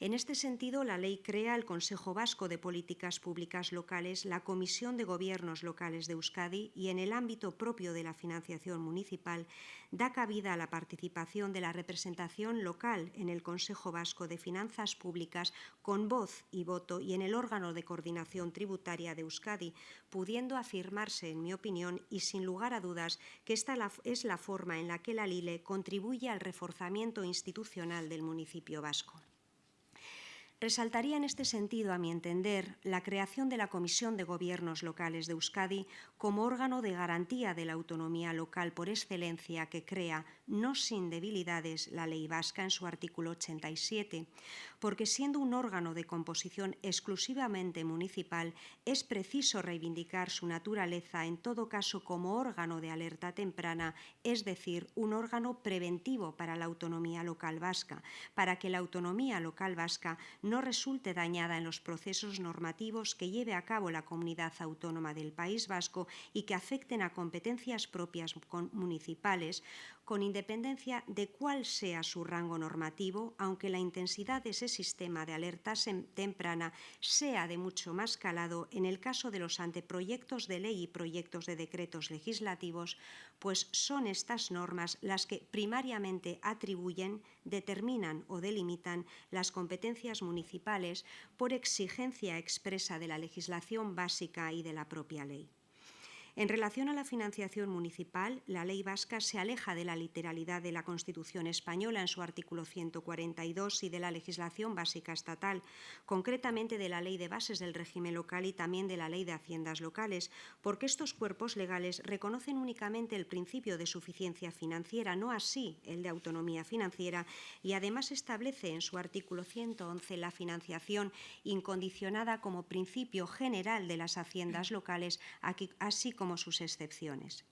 En este sentido, la ley crea el Consejo Vasco de Políticas Públicas Locales, la Comisión de Gobiernos Locales de Euskadi y, en el ámbito propio de la financiación municipal, da cabida a la participación de la representación local en el Consejo Vasco de Finanzas Públicas con voz y voto y en el órgano de coordinación tributaria de Euskadi, pudiendo afirmarse, en mi opinión, y sin lugar a dudas, que esta es la forma en la que la LILE contribuye al reforzamiento institucional del municipio vasco. Resaltaría en este sentido, a mi entender, la creación de la Comisión de Gobiernos Locales de Euskadi como órgano de garantía de la autonomía local por excelencia que crea, no sin debilidades, la Ley Vasca en su artículo 87, porque siendo un órgano de composición exclusivamente municipal, es preciso reivindicar su naturaleza en todo caso como órgano de alerta temprana, es decir, un órgano preventivo para la autonomía local vasca, para que la autonomía local vasca no resulte dañada en los procesos normativos que lleve a cabo la comunidad autónoma del País Vasco y que afecten a competencias propias municipales, con independencia de cuál sea su rango normativo, aunque la intensidad de ese sistema de alerta temprana sea de mucho más calado en el caso de los anteproyectos de ley y proyectos de decretos legislativos, pues son estas normas las que primariamente atribuyen, determinan o delimitan las competencias municipales por exigencia expresa de la legislación básica y de la propia ley. En relación a la financiación municipal, la ley vasca se aleja de la literalidad de la Constitución española en su artículo 142 y de la legislación básica estatal, concretamente de la Ley de Bases del Régimen Local y también de la Ley de Haciendas Locales, porque estos cuerpos legales reconocen únicamente el principio de suficiencia financiera, no así el de autonomía financiera, y además establece en su artículo 111 la financiación incondicionada como principio general de las haciendas locales, así como sus excepciones.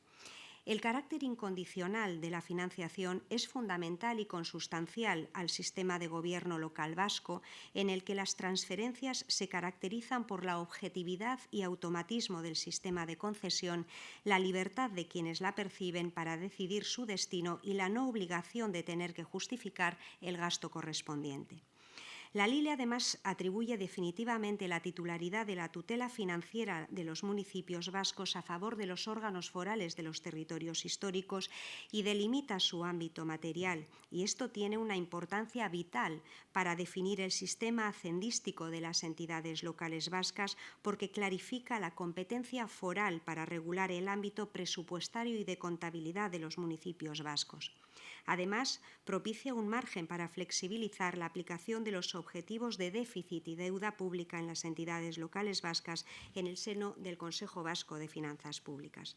El carácter incondicional de la financiación es fundamental y consustancial al sistema de gobierno local vasco, en el que las transferencias se caracterizan por la objetividad y automatismo del sistema de concesión, la libertad de quienes la perciben para decidir su destino y la no obligación de tener que justificar el gasto correspondiente. La LILE además atribuye definitivamente la titularidad de la tutela financiera de los municipios vascos a favor de los órganos forales de los territorios históricos y delimita su ámbito material, y esto tiene una importancia vital para definir el sistema hacendístico de las entidades locales vascas, porque clarifica la competencia foral para regular el ámbito presupuestario y de contabilidad de los municipios vascos. Además, propicia un margen para flexibilizar la aplicación de los objetivos de déficit y deuda pública en las entidades locales vascas en el seno del Consejo Vasco de Finanzas Públicas.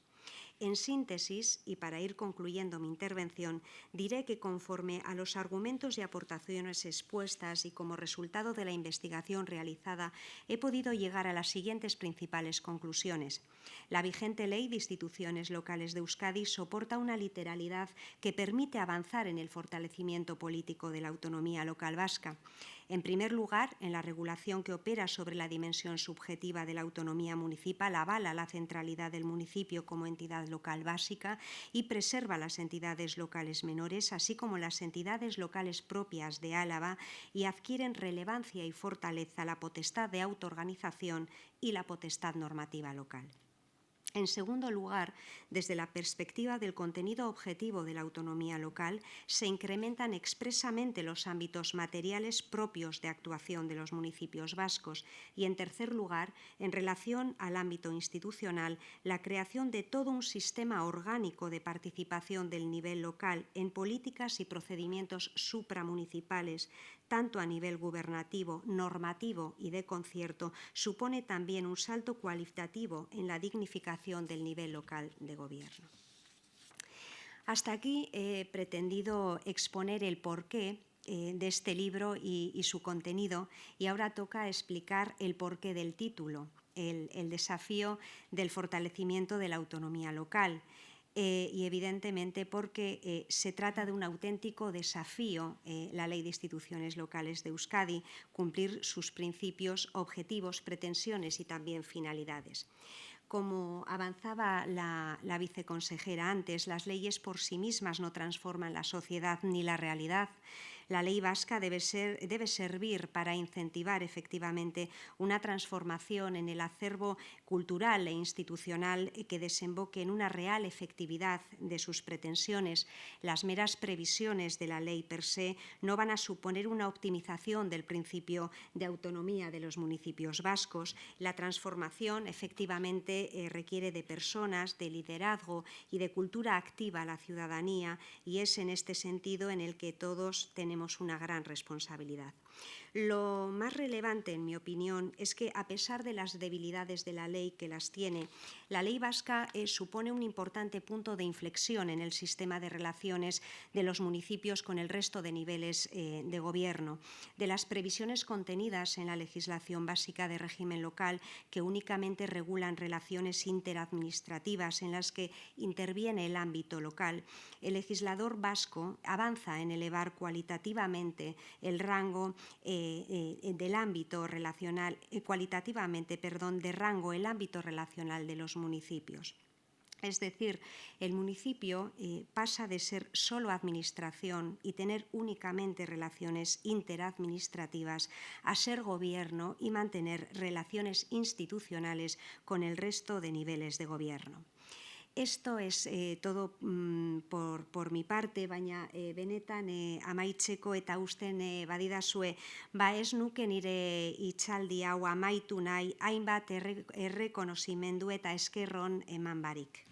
En síntesis, y para ir concluyendo mi intervención, diré que conforme a los argumentos y aportaciones expuestas y como resultado de la investigación realizada, he podido llegar a las siguientes principales conclusiones. La vigente Ley de Instituciones Locales de Euskadi soporta una literalidad que permite avanzar en el fortalecimiento político de la autonomía local vasca. En primer lugar, en la regulación que opera sobre la dimensión subjetiva de la autonomía municipal, avala la centralidad del municipio como entidad local básica y preserva las entidades locales menores, así como las entidades locales propias de Álava, y adquieren relevancia y fortaleza la potestad de autoorganización y la potestad normativa local. En segundo lugar, desde la perspectiva del contenido objetivo de la autonomía local, se incrementan expresamente los ámbitos materiales propios de actuación de los municipios vascos y, en tercer lugar, en relación al ámbito institucional, la creación de todo un sistema orgánico de participación del nivel local en políticas y procedimientos supramunicipales, tanto a nivel gubernativo, normativo y de concierto, supone también un salto cualitativo en la dignificación del nivel local de gobierno. Hasta aquí he pretendido exponer el porqué de este libro y su contenido, y ahora toca explicar el porqué del título, el desafío del fortalecimiento de la autonomía local. Y evidentemente porque se trata de un auténtico desafío, la Ley de Instituciones Locales de Euskadi, cumplir sus principios, objetivos, pretensiones y también finalidades. Como avanzaba la viceconsejera antes, las leyes por sí mismas no transforman la sociedad ni la realidad. La ley vasca debe servir para incentivar efectivamente una transformación en el acervo cultural e institucional que desemboque en una real efectividad de sus pretensiones. Las meras previsiones de la ley per se no van a suponer una optimización del principio de autonomía de los municipios vascos. La transformación efectivamente requiere de personas, de liderazgo y de cultura activa a la ciudadanía, y es en este sentido en el que todos tenemos una gran responsabilidad. Lo más relevante, en mi opinión, es que, a pesar de las debilidades de la ley, que las tiene, la ley vasca supone un importante punto de inflexión en el sistema de relaciones de los municipios con el resto de niveles de gobierno. De las previsiones contenidas en la legislación básica de régimen local, que únicamente regulan relaciones interadministrativas en las que interviene el ámbito local, el legislador vasco avanza en elevar cualitativamente el rango del ámbito relacional, de rango el ámbito relacional de los municipios. Es decir, el municipio pasa de ser solo administración y tener únicamente relaciones interadministrativas a ser gobierno y mantener relaciones institucionales con el resto de niveles de gobierno. Esto es todo por mi parte, baina benetan amaitzeko eta usten badidazue, ez nuke nire hitzaldi hau amaitu nahi hainbat errekonozimendu eta eskerron eman barik.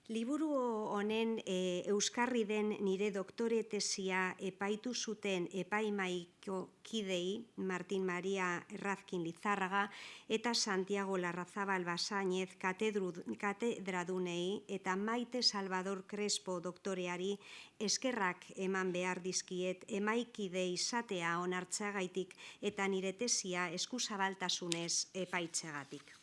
Liburu honen euskarri den nire doktore tesia epaitu zuten epaimaiko kidei Martin Maria Errazkin Lizarraga eta Santiago Larrazabal Basainez katedradunei eta Maite Salvador Crespo doktoreari eskerrak eman behar dizkiet emaikide izatea onartzeagaitik eta nire tesia eskuzabaltasunez epaitzeagatik.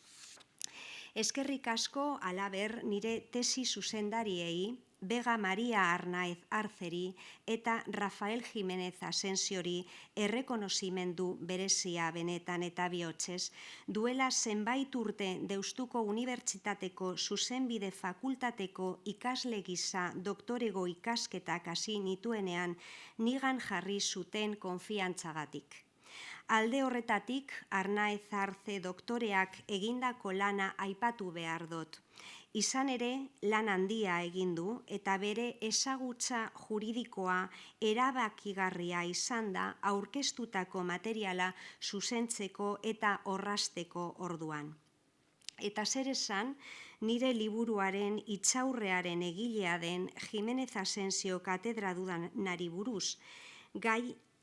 Eskerrik asko halaber nire tesi zuzendariei, Bega Maria Arnaiz Arceri eta Rafael Jiménez Asensiori errekonozimendu berezia benetan eta bihotzez, duela zenbait urte Deustuko Unibertsitateko Zuzenbide Fakultateko ikasle gisa doktorego ikasketak hasi nituenean nigan jarri zuten konfiantzagatik. Alde horretatik, Arnaiz Arce doktoreak egindako lana aipatu behar dut. Izan ere, lan handia egin du eta bere ezagutza juridikoa erabakigarria izan da aurkeztutako materiala zuzentzeko eta orrazteko orduan. Eta zer esan, nire liburuaren itxaurrearen egilea den Jiménez Asensio katedradunari buruz,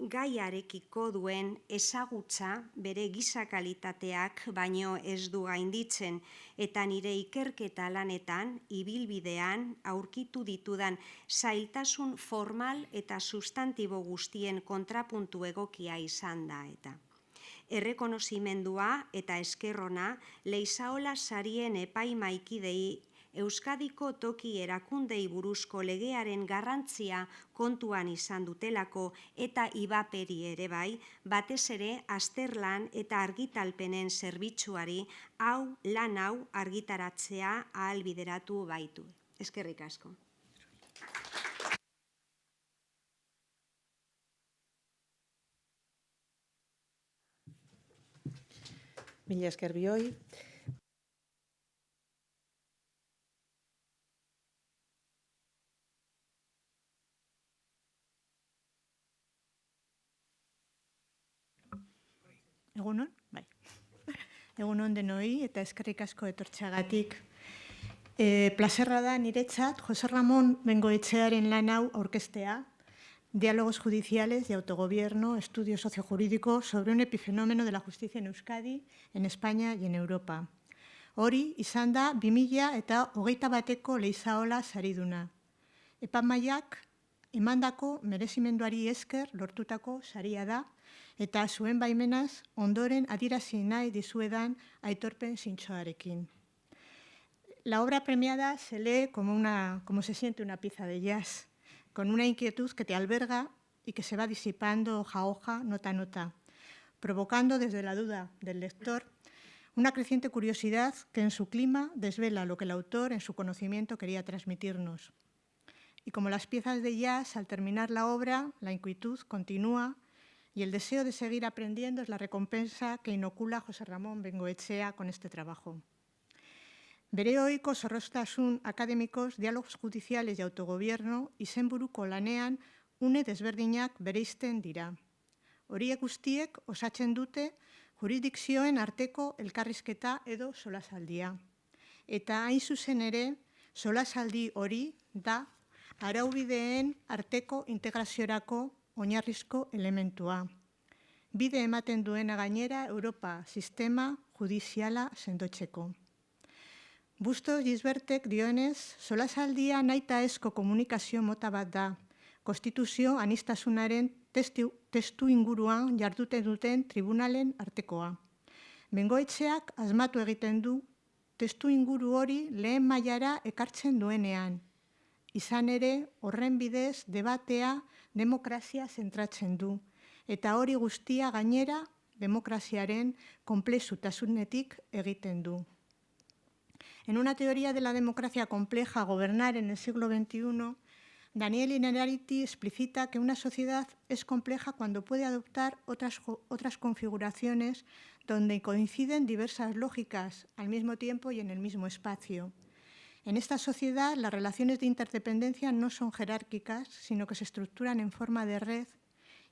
gaiarekiko duen ezagutza bere giza kalitateak baino ez du gainditzen eta nire ikerketa lanetan, ibilbidean, aurkitu ditudan zailtasun formal eta sustantibo guztien kontrapuntu egokia izan da eta. Errekonozimendua eta eskerrona Leizaola sarien epaimaikidei Euskadiko toki erakundei buruzko legearen garrantzia kontuan izan dutelako eta ibaperi ere bai, batez ere azterlan eta argitalpenen zerbitzuari lan hau argitaratzea ahalbideratu baitu. Eskerrik asko. Mila esker bioi. Egunon, bai. Egunon denoi eta eskerrik asko etortxagatik. Plazerra da niretzat José Ramón Bengoetxearen lan hau aurkeztea, Diálogos judiciales y autogobierno, estudio sociojurídico sobre un epifenómeno de la justicia en Euskadi, en España y en Europa. Hori izan da 2021ko Leizaola sariduna. Epaimahaiak emandako merezimenduari esker lortutako saria da, eta zuen baimenaz ondoren adierazi nahi dizuedan aitorpen zintzoarekin. La obra premiada se lee como se siente una pieza de jazz, con una inquietud que te alberga y que se va disipando hoja a hoja, nota a nota, provocando desde la duda del lector una creciente curiosidad que en su clima desvela lo que el autor en su conocimiento quería transmitirnos. Y como las piezas de jazz, al terminar la obra, la inquietud continúa y el deseo de seguir aprendiendo es la recompensa que inocula José Ramón Bengoetxea con este trabajo. Bere ohiko zorroztasun akademikoz, diálogos judiciales y autogobierno izenburuko lanean une desberdinak bereizten dira. Horiek guztiek osatzen dute jurisdikzioen arteko elkarrizketa edo solasaldia. Eta hain zuzen ere, solasaldi hori da araubideen arteko integraziorako oinarrizko elementua. Bide ematen duena gainera Europa sistema judiziala sendotzeko. Bustos Gisbertek dioenez, solasaldia nahitaezko komunikazio mota bat da, konstituzio aniztasunaren testu inguruan jarduten duten tribunalen artekoa. Bengoetxeak asmatu egiten du testu inguru hori lehen mailara ekartzen duenean. Izan ere, horren bidez debatea demokrazia zentratzen du, eta hori guztia gainera demokraziaren konplexutasunetik egiten du. En una teoría de la democracia compleja, Gobernar en el siglo XXI, Daniel Innerarity explicita que una sociedad es compleja cuando puede adoptar otras configuraciones donde coinciden diversas lógicas al mismo tiempo y en el mismo espacio. En esta sociedad, las relaciones de interdependencia no son jerárquicas, sino que se estructuran en forma de red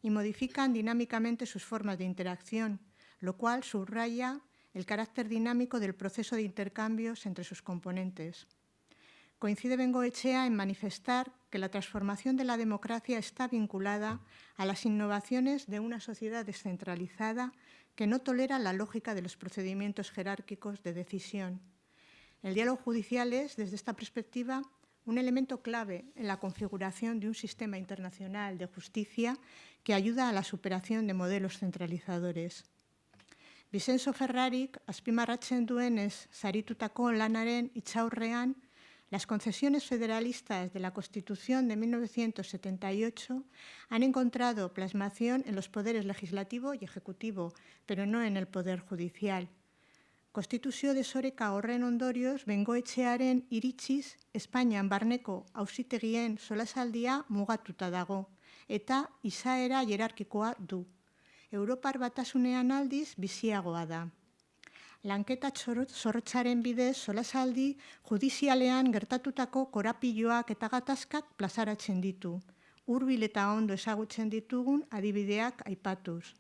y modifican dinámicamente sus formas de interacción, lo cual subraya el carácter dinámico del proceso de intercambios entre sus componentes. Coincide Bengoechea en manifestar que la transformación de la democracia está vinculada a las innovaciones de una sociedad descentralizada que no tolera la lógica de los procedimientos jerárquicos de decisión. El diálogo judicial es, desde esta perspectiva, un elemento clave en la configuración de un sistema internacional de justicia que ayuda a la superación de modelos centralizadores. Vincenzo Ferrarik azpimarratzen duenez saritutako lanaren hitzaurrean, las concesiones federalistas de la Constitución de 1978 han encontrado plasmación en los poderes legislativo y ejecutivo, pero no en el poder judicial. Konstituzio desoreka horren ondorioz, Bengoetxearen iritziz, Espainian barneko auzitegien solasaldia mugatuta dago, eta izaera hierarkikoa du. Europar Batasunean aldiz biziagoa da. Lanketa zorrotzaren bidez solasaldi judizialean gertatutako korapiloak eta gatazkak plazaratzen ditu, hurbil eta ondo ezagutzen ditugun adibideak aipatuz.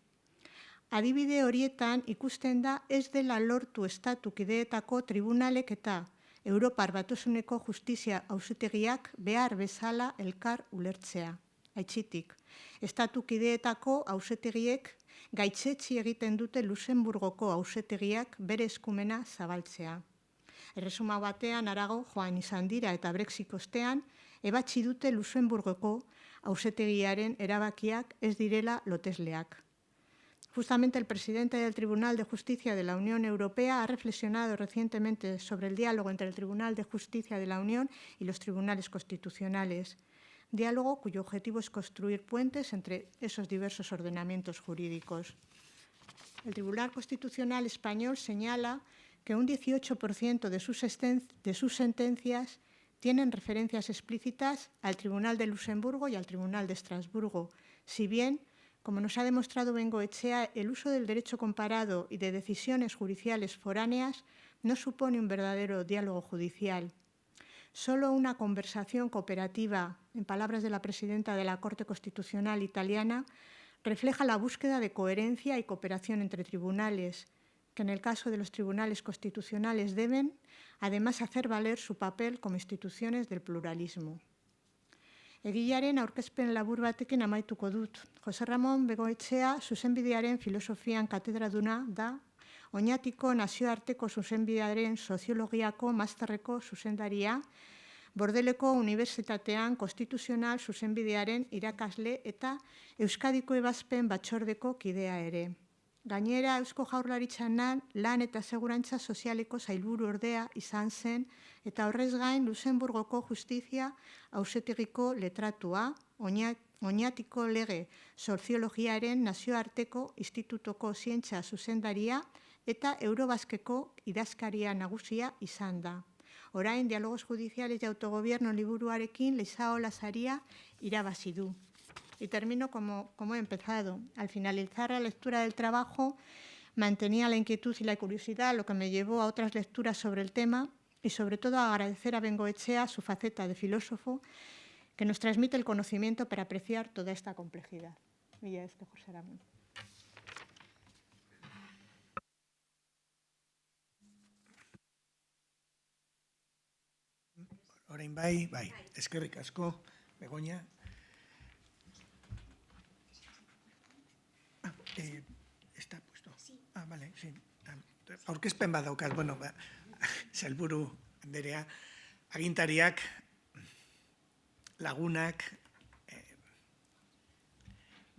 Adibide horietan ikusten da ez dela lortu estatukideetako tribunalek eta Europar Batasuneko justizia auzitegiak behar bezala elkar ulertzea. Aitzitik, estatukideetako auzitegiek gaitzetsi egiten dute Luxemburgoko auzitegiak bere eskumena zabaltzea. Erresuma batean harago joan izan dira eta Brexit ostean ebatzi dute Luxemburgoko auzitegiaren erabakiak ez direla lotesleak. Justamente el presidente del Tribunal de Justicia de la Unión Europea ha reflexionado recientemente sobre el diálogo entre el Tribunal de Justicia de la Unión y los tribunales constitucionales, diálogo cuyo objetivo es construir puentes entre esos diversos ordenamientos jurídicos. El Tribunal Constitucional español señala que un 18% de sus sentencias tienen referencias explícitas al Tribunal de Luxemburgo y al Tribunal de Estrasburgo, si bien, como nos ha demostrado Bengoechea, el uso del derecho comparado y de decisiones judiciales foráneas no supone un verdadero diálogo judicial. Solo una conversación cooperativa, en palabras de la presidenta de la Corte Constitucional italiana, refleja la búsqueda de coherencia y cooperación entre tribunales, que en el caso de los tribunales constitucionales deben, además, hacer valer su papel como instituciones del pluralismo. Egilearen aurkezpen labur batekin amaituko dut. Jose Ramon Bengoechea zuzenbidearen filosofian katedraduna da, Oñatiko nazioarteko zuzenbidearen soziologiako masterreko zuzendaria, Bordeleko Unibertsitatean konstituzional zuzenbidearen irakasle eta Euskadiko Ebazpen Batzordeko kidea ere. Gainera, Eusko Jaurlaritzan lan eta segurantza sozialeko sailburu ordea izan zen eta horrez gain Luxemburgoko justizia auzitegiko letratua, Oñatiko lege soziologiaren nazioarteko institutoko zientzia zuzendaria eta Eurobaskeko idazkaria nagusia izan da. Orain, Diálogos Judiciales y Autogobierno liburuarekin Leizaola saria irabazi du. Y termino como he empezado. Al finalizar la lectura del trabajo, mantenía la inquietud y la curiosidad, lo que me llevó a otras lecturas sobre el tema y sobre todo a agradecer a Bengoechea su faceta de filósofo que nos transmite el conocimiento para apreciar toda esta complejidad. Mila esker, Jose Ramon. Orain bai, eskerrik asko, Begoña. Está puesto. Sí. Vale, sí. Aurkezpen bat daukat, sailburu anderea, agintariak, lagunak,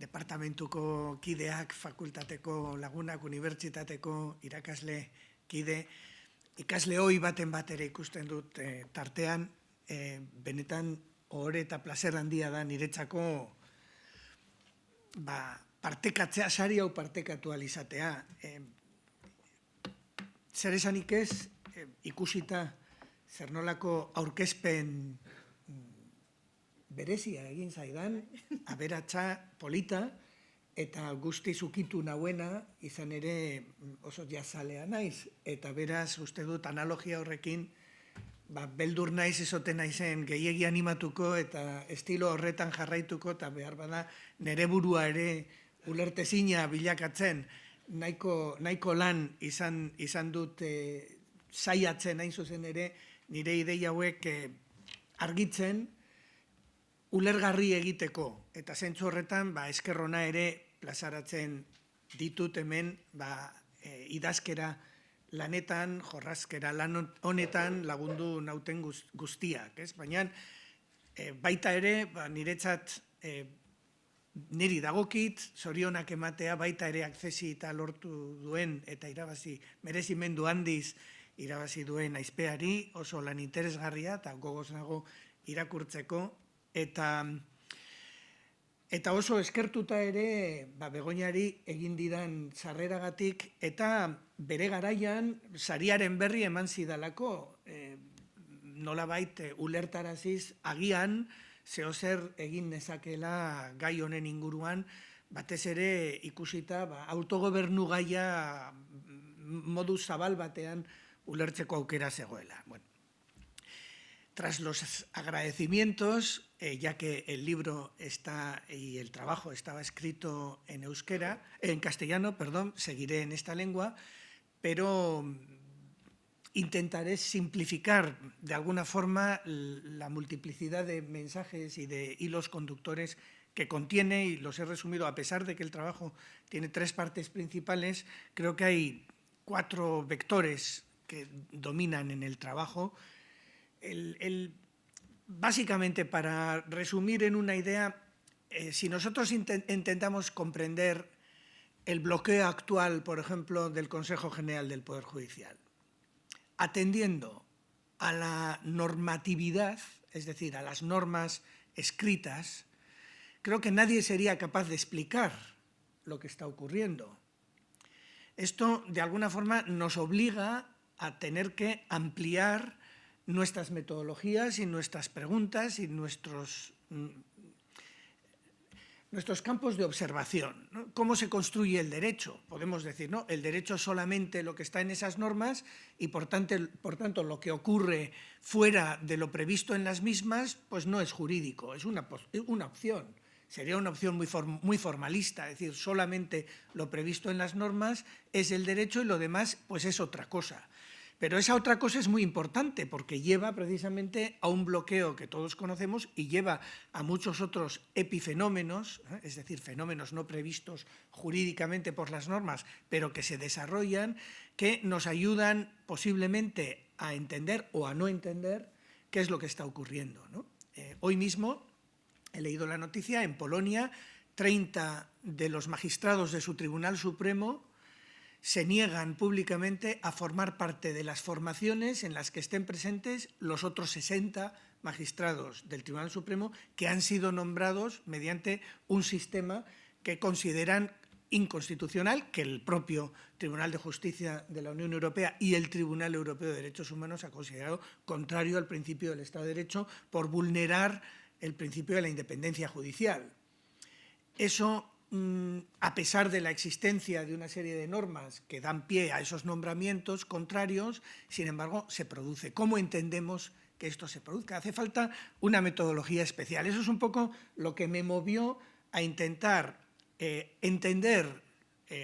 departamentuko kideak, fakultateko lagunak, unibertsitateko irakasle kide, ikasle hoi baten bat ere ikusten dut tartean, benetan ohore eta plazer handia da niretzako partekatzea, sari hau partekatu alizatea. Zer esanik ez, ikusita zer nolako aurkezpen berezia egin zaidan, aberatsa, polita, eta guzti zukitu nauena, izan ere oso jazalea naiz, eta beraz uste dut analogia horrekin, beldur naiz ezoten naizen gehiegi animatuko eta estilo horretan jarraituko, eta behar bada nere burua ere ulertezina bilakatzen, nahiko lan izan dut saiatzen hain zuzen ere, nire ideia hauek argitzen, ulergarri egiteko, eta zentzu horretan eskerrona ere plazaratzen ditut hemen idazkera lanetan, jorrazkera lan honetan lagundu nauten guztiak. Baina baita ere niretzat niri dagokit, zorionak ematea baita ere akzesita lortu duen eta irabazi, merezimendu handiz irabazi duen aizpeari, oso lan interesgarria eta gogoz nago irakurtzeko, eta oso eskertuta ere Begoñari egin didan sarreragatik eta bere garaian sariaren berri eman zidalako, nolabait ulertaraziz agian zeozer egin nezakela gai honen inguruan, batez ere ikusita autogobernu gaia modu zabal batean ulertzeko aukera zegoela. Tras los agradecimientos, ya que el libro y el trabajo estaba escrito en castellano, seguiré en esta lengua, pero intentaré simplificar de alguna forma la multiplicidad de mensajes y de hilos conductores que contiene, y los he resumido, a pesar de que el trabajo tiene 3 partes principales, creo que hay 4 vectores que dominan en el trabajo. Básicamente, para resumir en una idea, si nosotros intentamos comprender el bloqueo actual, por ejemplo, del Consejo General del Poder Judicial, atendiendo a la normatividad, es decir, a las normas escritas, creo que nadie sería capaz de explicar lo que está ocurriendo. Esto, de alguna forma, nos obliga a tener que ampliar nuestras metodologías y nuestras preguntas y nuestros campos de observación, ¿no? ¿Cómo se construye el derecho? Podemos decir, no, el derecho es solamente lo que está en esas normas y, por tanto, lo que ocurre fuera de lo previsto en las mismas, pues no es jurídico, es una opción. Sería una opción muy formalista, es decir, solamente lo previsto en las normas es el derecho y lo demás pues es otra cosa. Pero esa otra cosa es muy importante porque lleva precisamente a un bloqueo que todos conocemos y lleva a muchos otros epifenómenos, es decir, fenómenos no previstos jurídicamente por las normas, pero que se desarrollan, que nos ayudan posiblemente a entender o a no entender qué es lo que está ocurriendo, ¿no? Hoy mismo he leído la noticia, en Polonia, 30 de los magistrados de su Tribunal Supremo se niegan públicamente a formar parte de las formaciones en las que estén presentes los otros 60 magistrados del Tribunal Supremo que han sido nombrados mediante un sistema que consideran inconstitucional, que el propio Tribunal de Justicia de la Unión Europea y el Tribunal Europeo de Derechos Humanos ha considerado contrario al principio del Estado de Derecho por vulnerar el principio de la independencia judicial. Eso, a pesar de la existencia de una serie de normas que dan pie a esos nombramientos contrarios, sin embargo, se produce. ¿Cómo entendemos que esto se produzca? Hace falta una metodología especial. Eso es un poco lo que me movió a intentar entender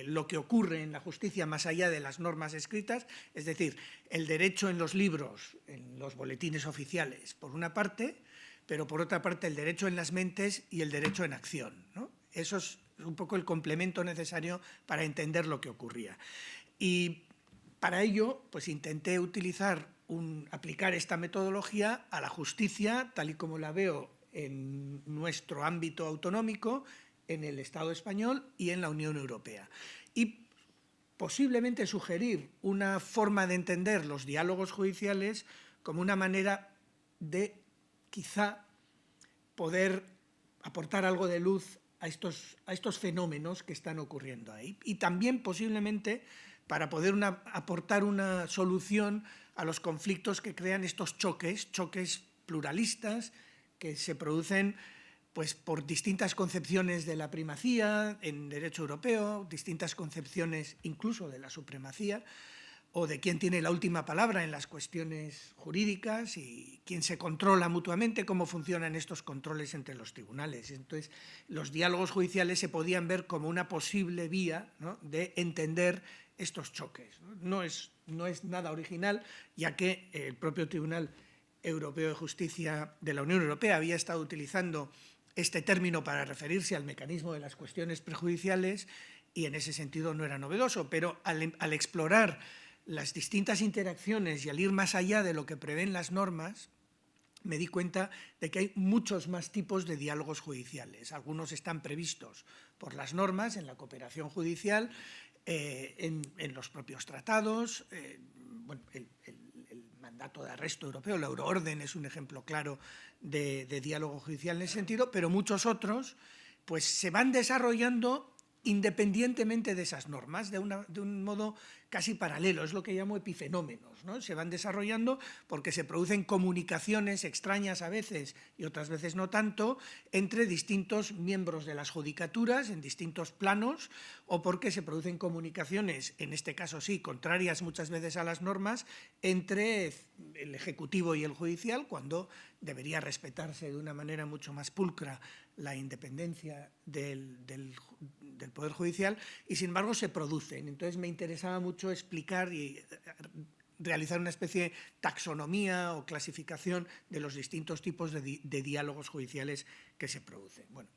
lo que ocurre en la justicia más allá de las normas escritas, es decir, el derecho en los libros, en los boletines oficiales, por una parte, pero por otra parte el derecho en las mentes y el derecho en acción, ¿no? Eso es un poco el complemento necesario para entender lo que ocurría. Y para ello, pues intenté aplicar esta metodología a la justicia, tal y como la veo en nuestro ámbito autonómico, en el Estado español y en la Unión Europea. Y posiblemente sugerir una forma de entender los diálogos judiciales como una manera de quizá poder aportar algo de luz a estos fenómenos que están ocurriendo ahí. Y también posiblemente para poder aportar una solución a los conflictos que crean estos choques pluralistas que se producen pues, por distintas concepciones de la primacía en derecho europeo, distintas concepciones incluso de la supremacía, o de quién tiene la última palabra en las cuestiones jurídicas y quién se controla mutuamente, cómo funcionan estos controles entre los tribunales. Entonces, los diálogos judiciales se podían ver como una posible vía, ¿no?, de entender estos choques. No es nada original, ya que el propio Tribunal Europeo de Justicia de la Unión Europea había estado utilizando este término para referirse al mecanismo de las cuestiones prejudiciales y en ese sentido no era novedoso, pero al explorar las distintas interacciones y al ir más allá de lo que prevén las normas, me di cuenta de que hay muchos más tipos de diálogos judiciales. Algunos están previstos por las normas en la cooperación judicial, en los propios tratados. Bueno, el mandato de arresto europeo, la euroorden, es un ejemplo claro de diálogo judicial en ese sentido, pero muchos otros pues, se van desarrollando independientemente de esas normas, de un modo casi paralelo, es lo que llamo epifenómenos, ¿no? Se van desarrollando porque se producen comunicaciones extrañas a veces y otras veces no tanto entre distintos miembros de las judicaturas en distintos planos, o porque se producen comunicaciones, en este caso sí, contrarias muchas veces a las normas, entre el ejecutivo y el judicial, cuando debería respetarse de una manera mucho más pulcra la independencia del Poder Judicial, y sin embargo se producen. Entonces me interesaba mucho explicar y realizar una especie de taxonomía o clasificación de los distintos tipos de diálogos judiciales que se producen. Bueno,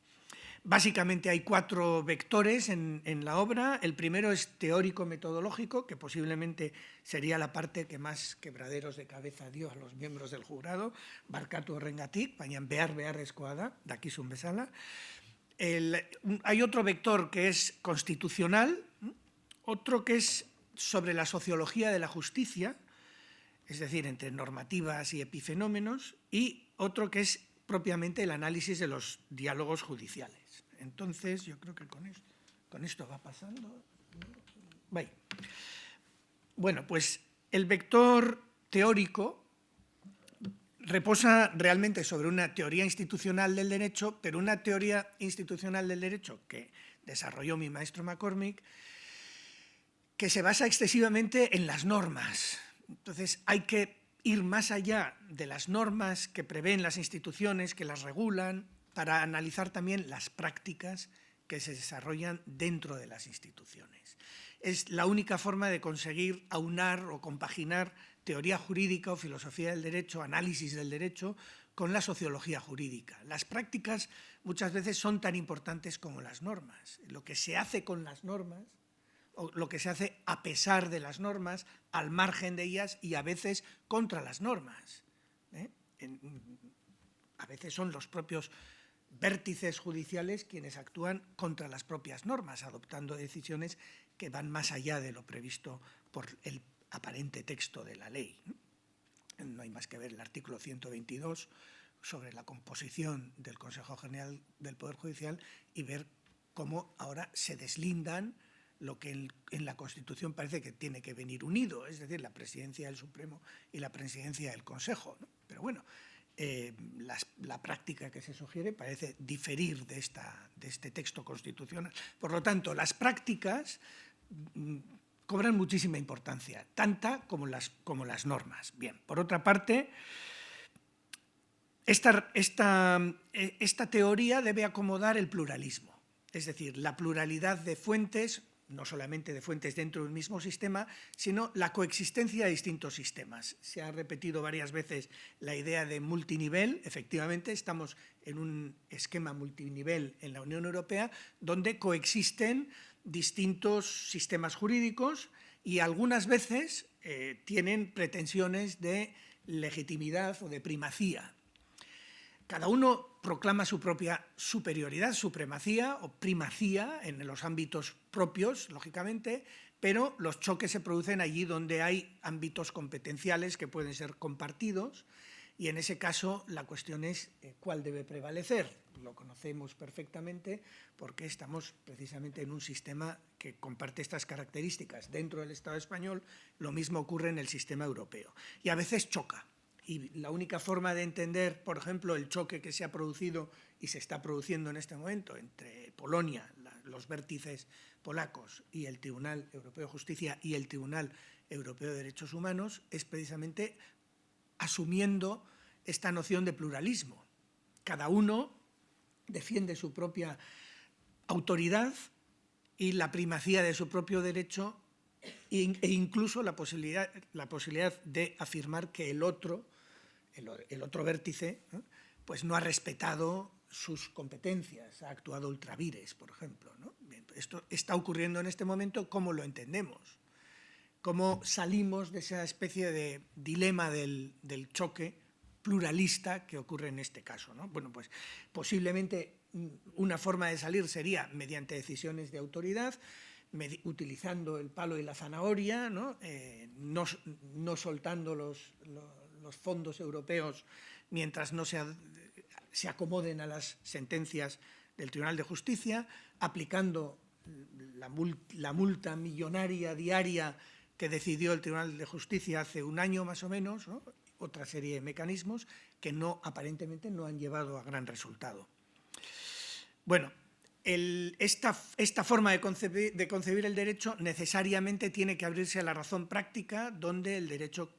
básicamente hay 4 vectores en la obra. El primero es teórico-metodológico, que posiblemente sería la parte que más quebraderos de cabeza dio a los miembros del jurado, barkatu horrengatik, baina beharrezkoa da, dakizun bezala. Hay otro vector que es constitucional, otro que es sobre la sociología de la justicia, es decir, entre normativas y epifenómenos, y otro que es propiamente el análisis de los diálogos judiciales. Entonces, yo creo que con esto va pasando. Bye. Bueno, pues el vector teórico reposa realmente sobre una teoría institucional del derecho, pero una teoría institucional del derecho que desarrolló mi maestro McCormick, que se basa excesivamente en las normas. Entonces, hay que ir más allá de las normas que prevén las instituciones, que las regulan, para analizar también las prácticas que se desarrollan dentro de las instituciones. Es la única forma de conseguir aunar o compaginar teoría jurídica o filosofía del derecho, análisis del derecho, con la sociología jurídica. Las prácticas muchas veces son tan importantes como las normas. Lo que se hace con las normas, o lo que se hace a pesar de las normas, al margen de ellas y a veces contra las normas. A veces son los propios vértices judiciales quienes actúan contra las propias normas, adoptando decisiones que van más allá de lo previsto por el aparente texto de la ley. No hay más que ver el artículo 122 sobre la composición del Consejo General del Poder Judicial y ver cómo ahora se deslindan lo que en la Constitución parece que tiene que venir unido, es decir, la presidencia del Supremo y la presidencia del Consejo, ¿no? Pero bueno, la práctica que se sugiere parece diferir de este texto constitucional. Por lo tanto, las prácticas cobran muchísima importancia, tanta como las normas. Bien, por otra parte, esta teoría debe acomodar el pluralismo, es decir, la pluralidad de fuentes, no solamente de fuentes dentro de un mismo sistema, sino la coexistencia de distintos sistemas. Se ha repetido varias veces la idea de multinivel. Efectivamente, estamos en un esquema multinivel en la Unión Europea donde coexisten distintos sistemas jurídicos y algunas veces tienen pretensiones de legitimidad o de primacía. Cada uno proclama su propia superioridad, supremacía o primacía en los ámbitos propios, lógicamente, pero los choques se producen allí donde hay ámbitos competenciales que pueden ser compartidos Y en ese caso la cuestión es cuál debe prevalecer. Lo conocemos perfectamente porque estamos precisamente en un sistema que comparte estas características. Dentro del Estado español lo mismo ocurre en el sistema europeo. Y a veces choca. Y la única forma de entender, por ejemplo, el choque que se ha producido y se está produciendo en este momento entre Polonia, los vértices polacos, y el Tribunal Europeo de Justicia y el Tribunal Europeo de Derechos Humanos es precisamente asumiendo esta noción de pluralismo. Cada uno defiende su propia autoridad y la primacía de su propio derecho e incluso la posibilidad de afirmar que el otro vértice, ¿no?, pues no ha respetado sus competencias, ha actuado ultra vires, por ejemplo, ¿no? Bien, esto está ocurriendo en este momento. ¿Cómo lo entendemos? ¿Cómo salimos de esa especie de dilema del choque pluralista que ocurre en este caso, ¿no? Bueno, pues posiblemente una forma de salir sería mediante decisiones de autoridad, utilizando el palo y la zanahoria, ¿no? No soltando los fondos europeos mientras no se acomoden a las sentencias del Tribunal de Justicia, aplicando la multa millonaria diaria que decidió el Tribunal de Justicia hace un año más o menos, ¿no?, otra serie de mecanismos que aparentemente no han llevado a gran resultado. Bueno, esta forma de concebir el derecho necesariamente tiene que abrirse a la razón práctica, donde el derecho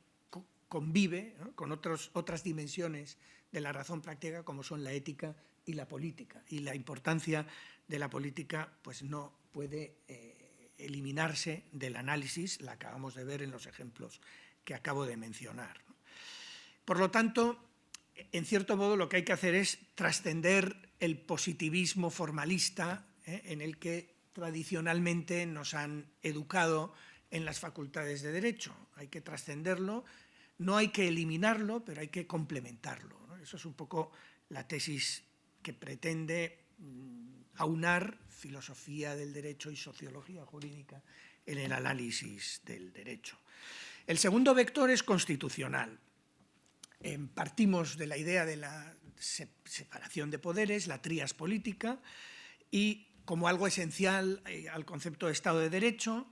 convive, ¿no?, con otras dimensiones de la razón práctica, como son la ética y la política. Y la importancia de la política pues no puede eliminarse del análisis, la acabamos de ver en los ejemplos que acabo de mencionar, ¿no? Por lo tanto, en cierto modo lo que hay que hacer es trascender el positivismo formalista, en el que tradicionalmente nos han educado en las facultades de Derecho. Hay que trascenderlo, no hay que eliminarlo, pero hay que complementarlo, ¿no? Eso es un poco la tesis que pretende aunar filosofía del derecho y sociología jurídica en el análisis del derecho. El segundo vector es constitucional. Partimos de la idea de la separación de poderes, la trías política, y como algo esencial al concepto de Estado de Derecho.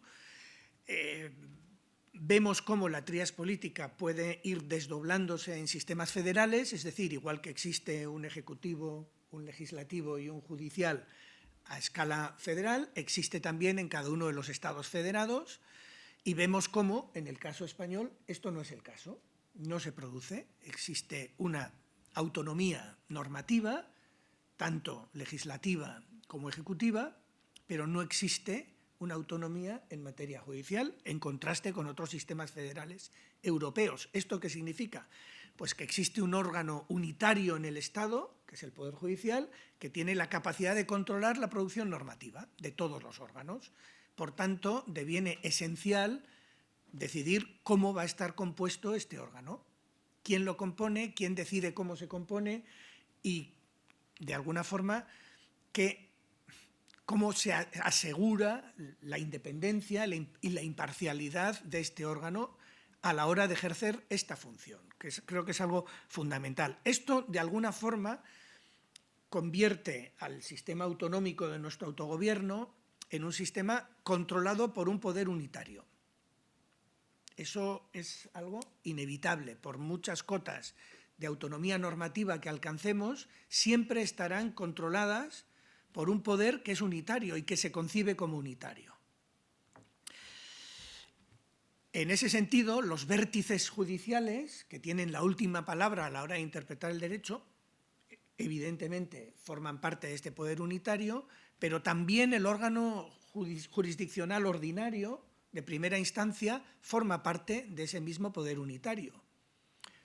Vemos cómo la trías política puede ir desdoblándose en sistemas federales, es decir, igual que existe un ejecutivo, un legislativo y un judicial a escala federal, existe también en cada uno de los estados federados, y vemos cómo, en el caso español, esto no es el caso. No se produce, existe una autonomía normativa, tanto legislativa como ejecutiva, pero no existe una autonomía en materia judicial, en contraste con otros sistemas federales europeos. ¿Esto qué significa? Pues que existe un órgano unitario en el Estado, que es el Poder Judicial, que tiene la capacidad de controlar la producción normativa de todos los órganos. Por tanto, deviene esencial decidir cómo va a estar compuesto este órgano, quién lo compone, quién decide cómo se compone y, de alguna forma, cómo se asegura la independencia y la imparcialidad de este órgano a la hora de ejercer esta función, que creo que es algo fundamental. Esto, de alguna forma, convierte al sistema autonómico de nuestro autogobierno en un sistema controlado por un poder unitario. Eso es algo inevitable. Por muchas cotas de autonomía normativa que alcancemos, siempre estarán controladas por un poder que es unitario y que se concibe como unitario. En ese sentido, los vértices judiciales, que tienen la última palabra a la hora de interpretar el derecho, evidentemente forman parte de este poder unitario, pero también el órgano jurisdiccional ordinario de primera instancia forma parte de ese mismo poder unitario.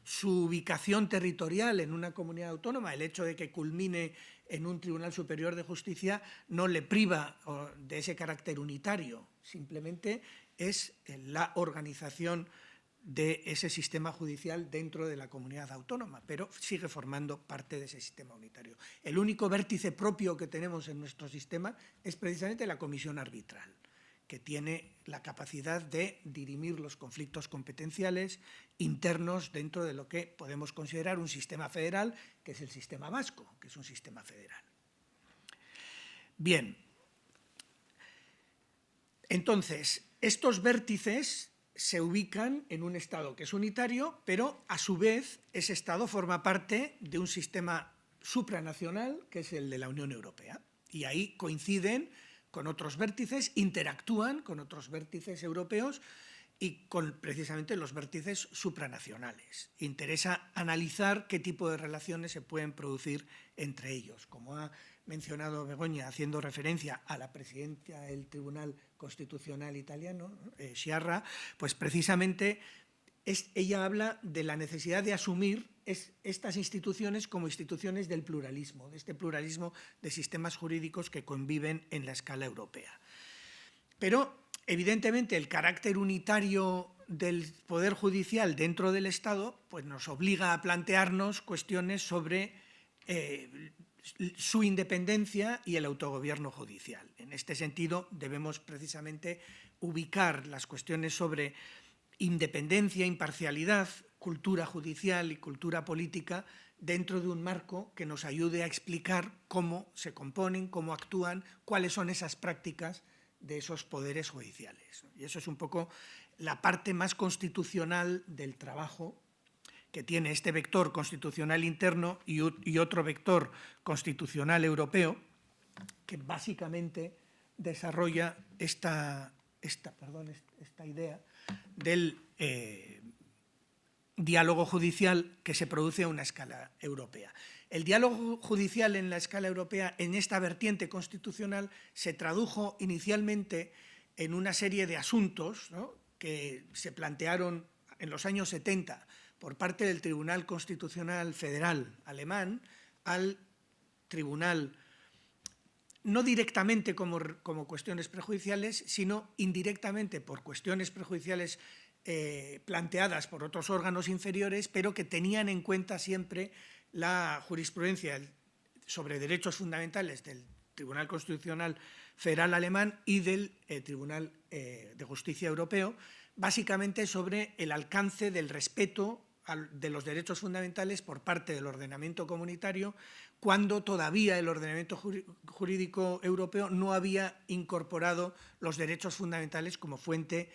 Su ubicación territorial en una comunidad autónoma, el hecho de que culmine en un Tribunal Superior de Justicia, no le priva de ese carácter unitario, simplemente es la organización de ese sistema judicial dentro de la comunidad autónoma, pero sigue formando parte de ese sistema unitario. El único vértice propio que tenemos en nuestro sistema es precisamente la comisión arbitral, que tiene la capacidad de dirimir los conflictos competenciales internos dentro de lo que podemos considerar un sistema federal, que es el sistema vasco, que es un sistema federal. Bien, entonces, estos vértices se ubican en un Estado que es unitario, pero a su vez ese Estado forma parte de un sistema supranacional, que es el de la Unión Europea, y ahí coinciden con otros vértices, interactúan con otros vértices europeos y con precisamente los vértices supranacionales. Interesa analizar qué tipo de relaciones se pueden producir entre ellos. Como ha mencionado Begoña, haciendo referencia a la presidenta del Tribunal Constitucional italiano, Sciarra, pues precisamente ella habla de la necesidad de asumir estas instituciones como instituciones del pluralismo, de este pluralismo de sistemas jurídicos que conviven en la escala europea. Pero, evidentemente, el carácter unitario del Poder Judicial dentro del Estado pues nos obliga a plantearnos cuestiones sobre su independencia y el autogobierno judicial. En este sentido, debemos precisamente ubicar las cuestiones sobre independencia, imparcialidad, cultura judicial y cultura política dentro de un marco que nos ayude a explicar cómo se componen, cómo actúan, cuáles son esas prácticas de esos poderes judiciales. Y eso es un poco la parte más constitucional del trabajo que tiene este vector constitucional interno y otro vector constitucional europeo, que básicamente desarrolla esta idea del diálogo judicial que se produce a una escala europea. El diálogo judicial en la escala europea, en esta vertiente constitucional, se tradujo inicialmente en una serie de asuntos, ¿no?, que se plantearon en los años 70 por parte del Tribunal Constitucional Federal alemán al Tribunal, no directamente como cuestiones prejudiciales, sino indirectamente por cuestiones prejudiciales planteadas por otros órganos inferiores, pero que tenían en cuenta siempre la jurisprudencia sobre derechos fundamentales del Tribunal Constitucional Federal alemán y del Tribunal de Justicia Europeo, básicamente sobre el alcance del respeto de los derechos fundamentales por parte del ordenamiento comunitario, cuando todavía el ordenamiento jurídico europeo no había incorporado los derechos fundamentales como fuente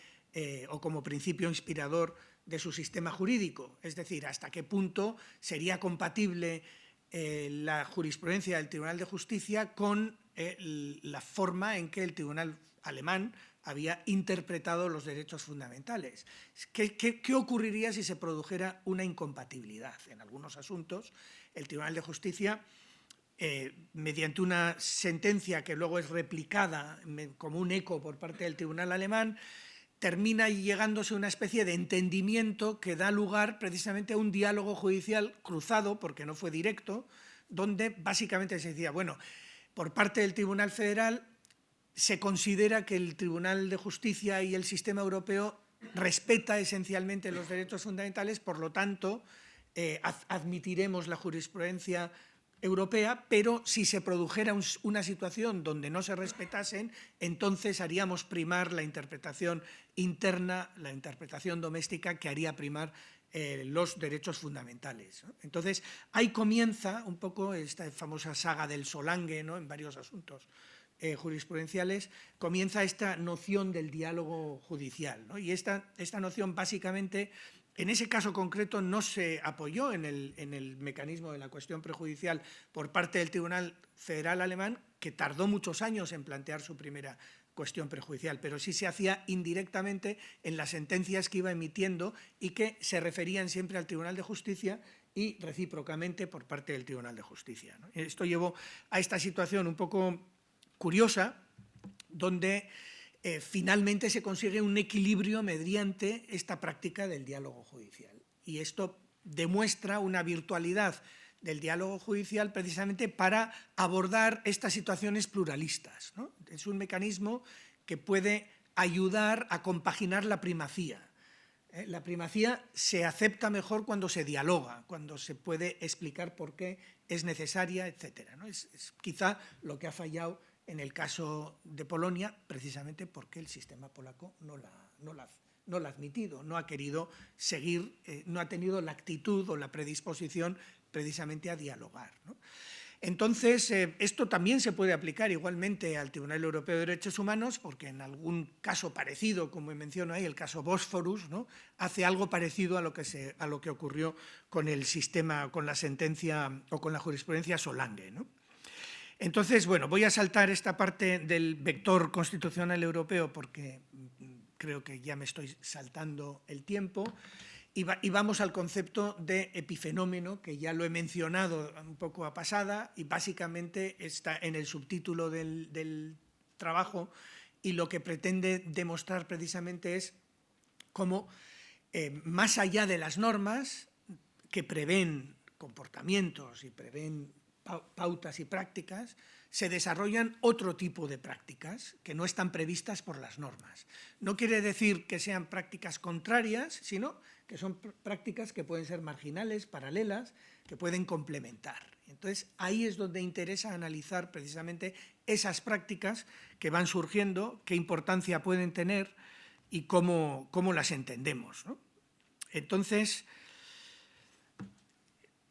o como principio inspirador de su sistema jurídico. Es decir, hasta qué punto sería compatible la jurisprudencia del Tribunal de Justicia con la forma en que el Tribunal alemán había interpretado los derechos fundamentales. ¿Qué ocurriría si se produjera una incompatibilidad? En algunos asuntos, el Tribunal de Justicia, mediante una sentencia que luego es replicada como un eco por parte del Tribunal alemán, termina llegándose a una especie de entendimiento que da lugar precisamente a un diálogo judicial cruzado, porque no fue directo, donde básicamente se decía, bueno, por parte del Tribunal Federal se considera que el Tribunal de Justicia y el sistema europeo respeta esencialmente los derechos fundamentales, por lo tanto, admitiremos la jurisprudencia europea, pero si se produjera una situación donde no se respetasen, entonces haríamos primar la interpretación interna, la interpretación doméstica, que haría primar los derechos fundamentales, ¿no? Entonces, ahí comienza un poco esta famosa saga del Solange, ¿no?, en varios asuntos jurisprudenciales, comienza esta noción del diálogo judicial, ¿no? Y esta noción básicamente, en ese caso concreto, no se apoyó en el mecanismo de la cuestión prejudicial por parte del Tribunal Federal alemán, que tardó muchos años en plantear su primera cuestión prejudicial, pero sí se hacía indirectamente en las sentencias que iba emitiendo y que se referían siempre al Tribunal de Justicia y recíprocamente por parte del Tribunal de Justicia, ¿no? Esto llevó a esta situación un poco curiosa, donde finalmente se consigue un equilibrio mediante esta práctica del diálogo judicial. Y esto demuestra una virtualidad del diálogo judicial precisamente para abordar estas situaciones pluralistas, ¿no? Es un mecanismo que puede ayudar a compaginar la primacía. La primacía se acepta mejor cuando se dialoga, cuando se puede explicar por qué es necesaria, etc., ¿no? Es quizá lo que ha fallado en el caso de Polonia, precisamente porque el sistema polaco no la ha admitido, no ha querido seguir, no ha tenido la actitud o la predisposición precisamente a dialogar, ¿no? Entonces, esto también se puede aplicar igualmente al Tribunal Europeo de Derechos Humanos, porque en algún caso parecido, como menciono ahí, el caso Bósforus, ¿no?, hace algo parecido a lo que ocurrió con el sistema, con la sentencia o con la jurisprudencia Solange, ¿no? Entonces, bueno, voy a saltar esta parte del vector constitucional europeo porque creo que ya me estoy saltando el tiempo. Y vamos al concepto de epifenómeno, que ya lo he mencionado un poco a pasada, y básicamente está en el subtítulo del trabajo, y lo que pretende demostrar precisamente es cómo, más allá de las normas que prevén comportamientos y prevén pautas y prácticas, se desarrollan otro tipo de prácticas que no están previstas por las normas. No quiere decir que sean prácticas contrarias, sino que son prácticas que pueden ser marginales, paralelas, que pueden complementar. Entonces, ahí es donde interesa analizar precisamente esas prácticas que van surgiendo, qué importancia pueden tener y cómo las entendemos, ¿no? Entonces,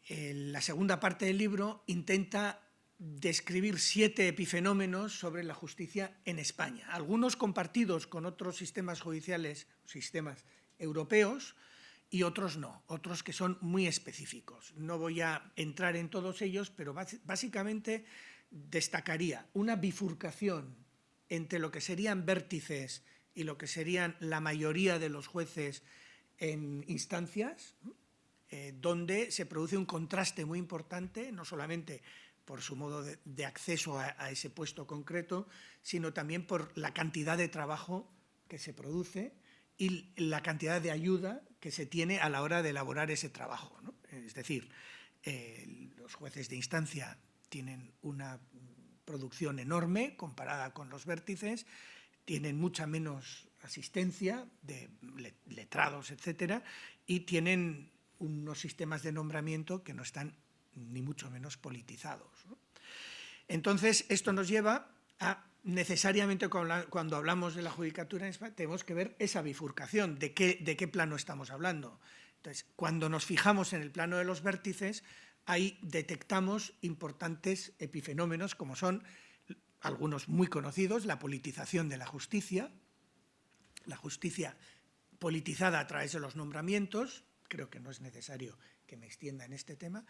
la segunda parte del libro intenta describir 7 epifenómenos sobre la justicia en España, algunos compartidos con otros sistemas judiciales, sistemas europeos, y otros no, otros que son muy específicos. No voy a entrar en todos ellos, pero básicamente destacaría una bifurcación entre lo que serían vértices y lo que serían la mayoría de los jueces en instancias, donde se produce un contraste muy importante, no solamente por su modo de acceso a ese puesto concreto, sino también por la cantidad de trabajo que se produce y la cantidad de ayuda que se tiene a la hora de elaborar ese trabajo, ¿no? Es decir, los jueces de instancia tienen una producción enorme comparada con los vértices, tienen mucha menos asistencia de letrados, etcétera, y tienen unos sistemas de nombramiento que no están ni mucho menos politizados, ¿no? Entonces, esto nos lleva a necesariamente cuando hablamos de la judicatura en España tenemos que ver esa bifurcación, de qué plano estamos hablando. Entonces, cuando nos fijamos en el plano de los vértices, ahí detectamos importantes epifenómenos como son algunos muy conocidos, la politización de la justicia politizada a través de los nombramientos, creo que no es necesario que me extienda en este tema,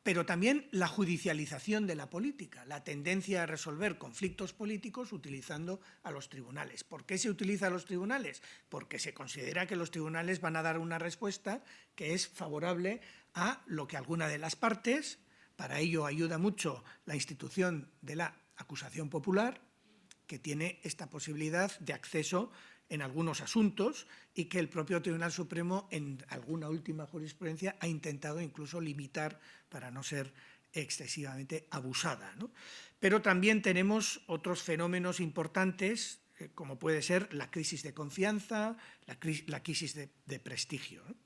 pero también la judicialización de la política, la tendencia a resolver conflictos políticos utilizando a los tribunales. ¿Por qué se utiliza a los tribunales? Porque se considera que los tribunales van a dar una respuesta que es favorable a lo que alguna de las partes, para ello ayuda mucho la institución de la acusación popular, que tiene esta posibilidad de acceso en algunos asuntos y que el propio Tribunal Supremo en alguna última jurisprudencia ha intentado incluso limitar para no ser excesivamente abusada, ¿no? Pero también tenemos otros fenómenos importantes como puede ser la crisis de confianza, la crisis de prestigio, ¿no?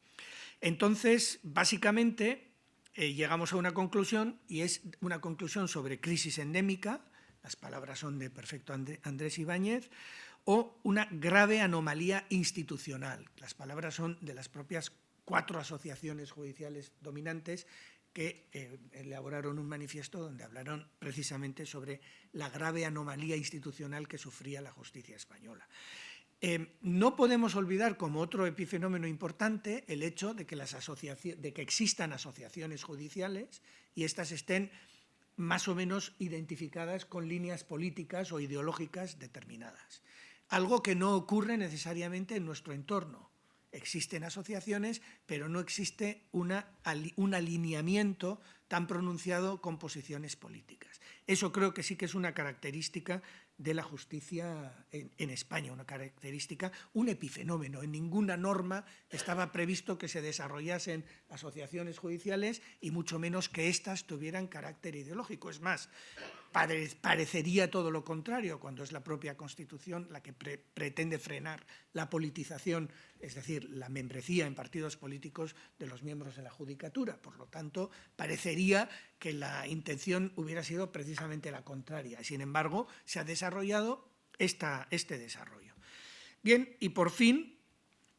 Entonces, básicamente, llegamos a una conclusión y es una conclusión sobre crisis endémica, las palabras son de Perfecto Andrés Ibáñez, o una grave anomalía institucional. Las palabras son de las propias 4 asociaciones judiciales dominantes que elaboraron un manifiesto donde hablaron precisamente sobre la grave anomalía institucional que sufría la justicia española. No podemos olvidar como otro epifenómeno importante el hecho de que existan asociaciones judiciales y éstas estén más o menos identificadas con líneas políticas o ideológicas determinadas. Algo que no ocurre necesariamente en nuestro entorno. Existen asociaciones, pero no existe un alineamiento tan pronunciado con posiciones políticas. Eso creo que sí que es una característica de la justicia en España, una característica, un epifenómeno. En ninguna norma estaba previsto que se desarrollasen asociaciones judiciales y mucho menos que éstas tuvieran carácter ideológico. Es más, parecería todo lo contrario, cuando es la propia Constitución la que pretende frenar la politización, es decir, la membresía en partidos políticos de los miembros de la Judicatura. Por lo tanto, parecería que la intención hubiera sido precisamente la contraria. Sin embargo, se ha desarrollado este desarrollo. Bien, y por fin,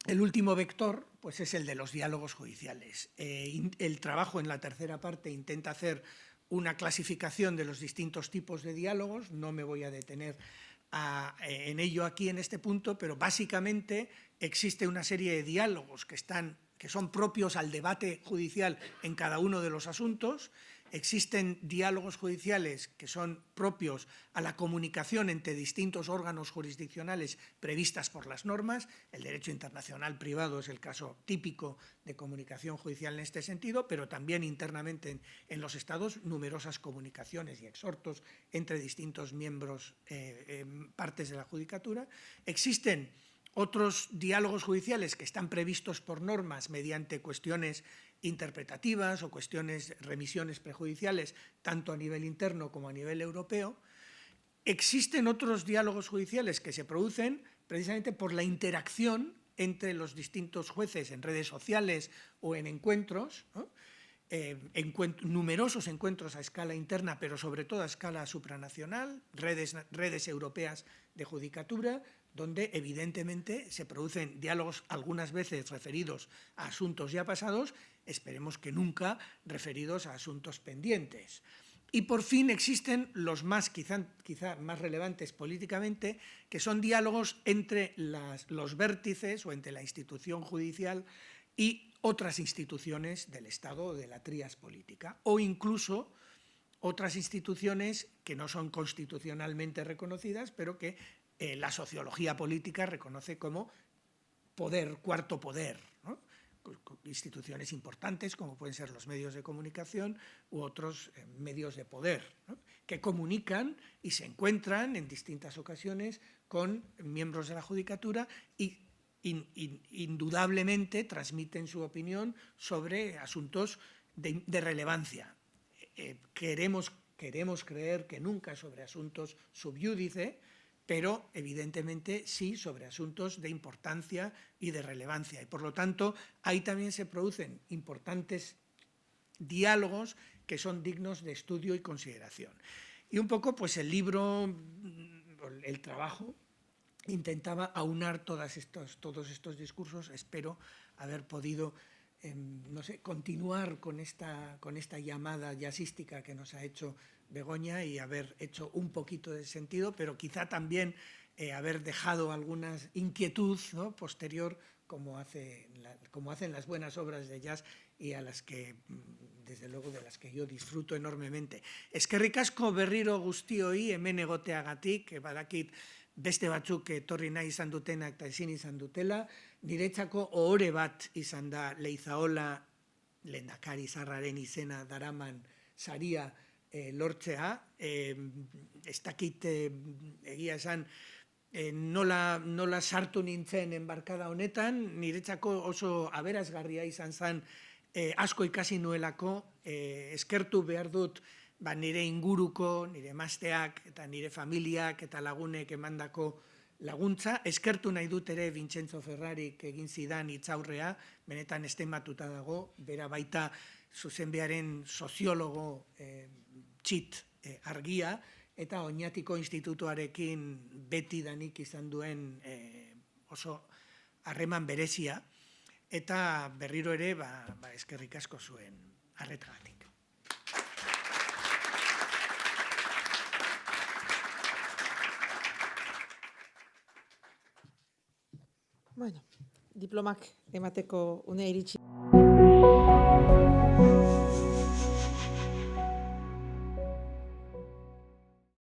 el último vector pues es el de los diálogos judiciales. El trabajo en la tercera parte intenta hacer una clasificación de los distintos tipos de diálogos. No me voy a detener en ello aquí en este punto, pero básicamente existe una serie de diálogos que son propios al debate judicial en cada uno de los asuntos. Existen diálogos judiciales que son propios a la comunicación entre distintos órganos jurisdiccionales previstas por las normas. El derecho internacional privado es el caso típico de comunicación judicial en este sentido, pero también internamente en los Estados numerosas comunicaciones y exhortos entre distintos miembros, partes de la Judicatura. Existen otros diálogos judiciales que están previstos por normas mediante cuestiones interpretativas o remisiones prejudiciales, tanto a nivel interno como a nivel europeo. Existen otros diálogos judiciales que se producen precisamente por la interacción entre los distintos jueces en redes sociales o en encuentros, ¿no? Numerosos encuentros a escala interna, pero sobre todo a escala supranacional, redes europeas de judicatura, donde evidentemente se producen diálogos algunas veces referidos a asuntos ya pasados, esperemos que nunca referidos a asuntos pendientes. Y por fin existen los más, quizá más relevantes políticamente, que son diálogos entre los vértices o entre la institución judicial y otras instituciones del Estado o de la trías política, o incluso otras instituciones que no son constitucionalmente reconocidas, pero que la sociología política reconoce como poder, cuarto poder, ¿no? Instituciones importantes como pueden ser los medios de comunicación u otros medios de poder, ¿no? Que comunican y se encuentran en distintas ocasiones con miembros de la Judicatura y indudablemente transmiten su opinión sobre asuntos de relevancia. Queremos creer que nunca sobre asuntos sub iudice, pero evidentemente sí sobre asuntos de importancia y de relevancia. Y por lo tanto, ahí también se producen importantes diálogos que son dignos de estudio y consideración. Y un poco, pues el libro, el trabajo, intentaba aunar todos estos discursos. Espero haber podido continuar con esta llamada jazzística que nos ha hecho Begoña y haber hecho un poquito de sentido, pero quizá también haber dejado alguna inquietud, ¿no?, posterior, como hacen las buenas obras de jazz y a las que, desde luego, de las que yo disfruto enormemente. Eskerrik asko berriro guztioi hemen egoteagatik, badakit beste batzuk etorri nahi izan dutenak eta ezin izan dutela, niretzako ohore bat izan da Leizaola lehendakari zaharraren izena daraman saria lortzea. Ez dakit egia esan nola sartu nintzen enbarkada honetan, niretzako oso aberasgarria izan zen, asko ikasi nuelako, eskertu behar dut nire inguruko, nire emazteak eta nire familiak eta lagunek emandako laguntza. Eskertu nahi dut ere Vincenzo Ferrarik egin zidan hitzaurrea, benetan estematuta dago, bera baita zuzenbiaren soziologo txit argia, eta Oñatiko Institutuarekin beti danik izan duen oso harreman berezia, eta berriro ere eskerrik asko zuen arretagatik. Bueno, diplomak emateko unea iritsi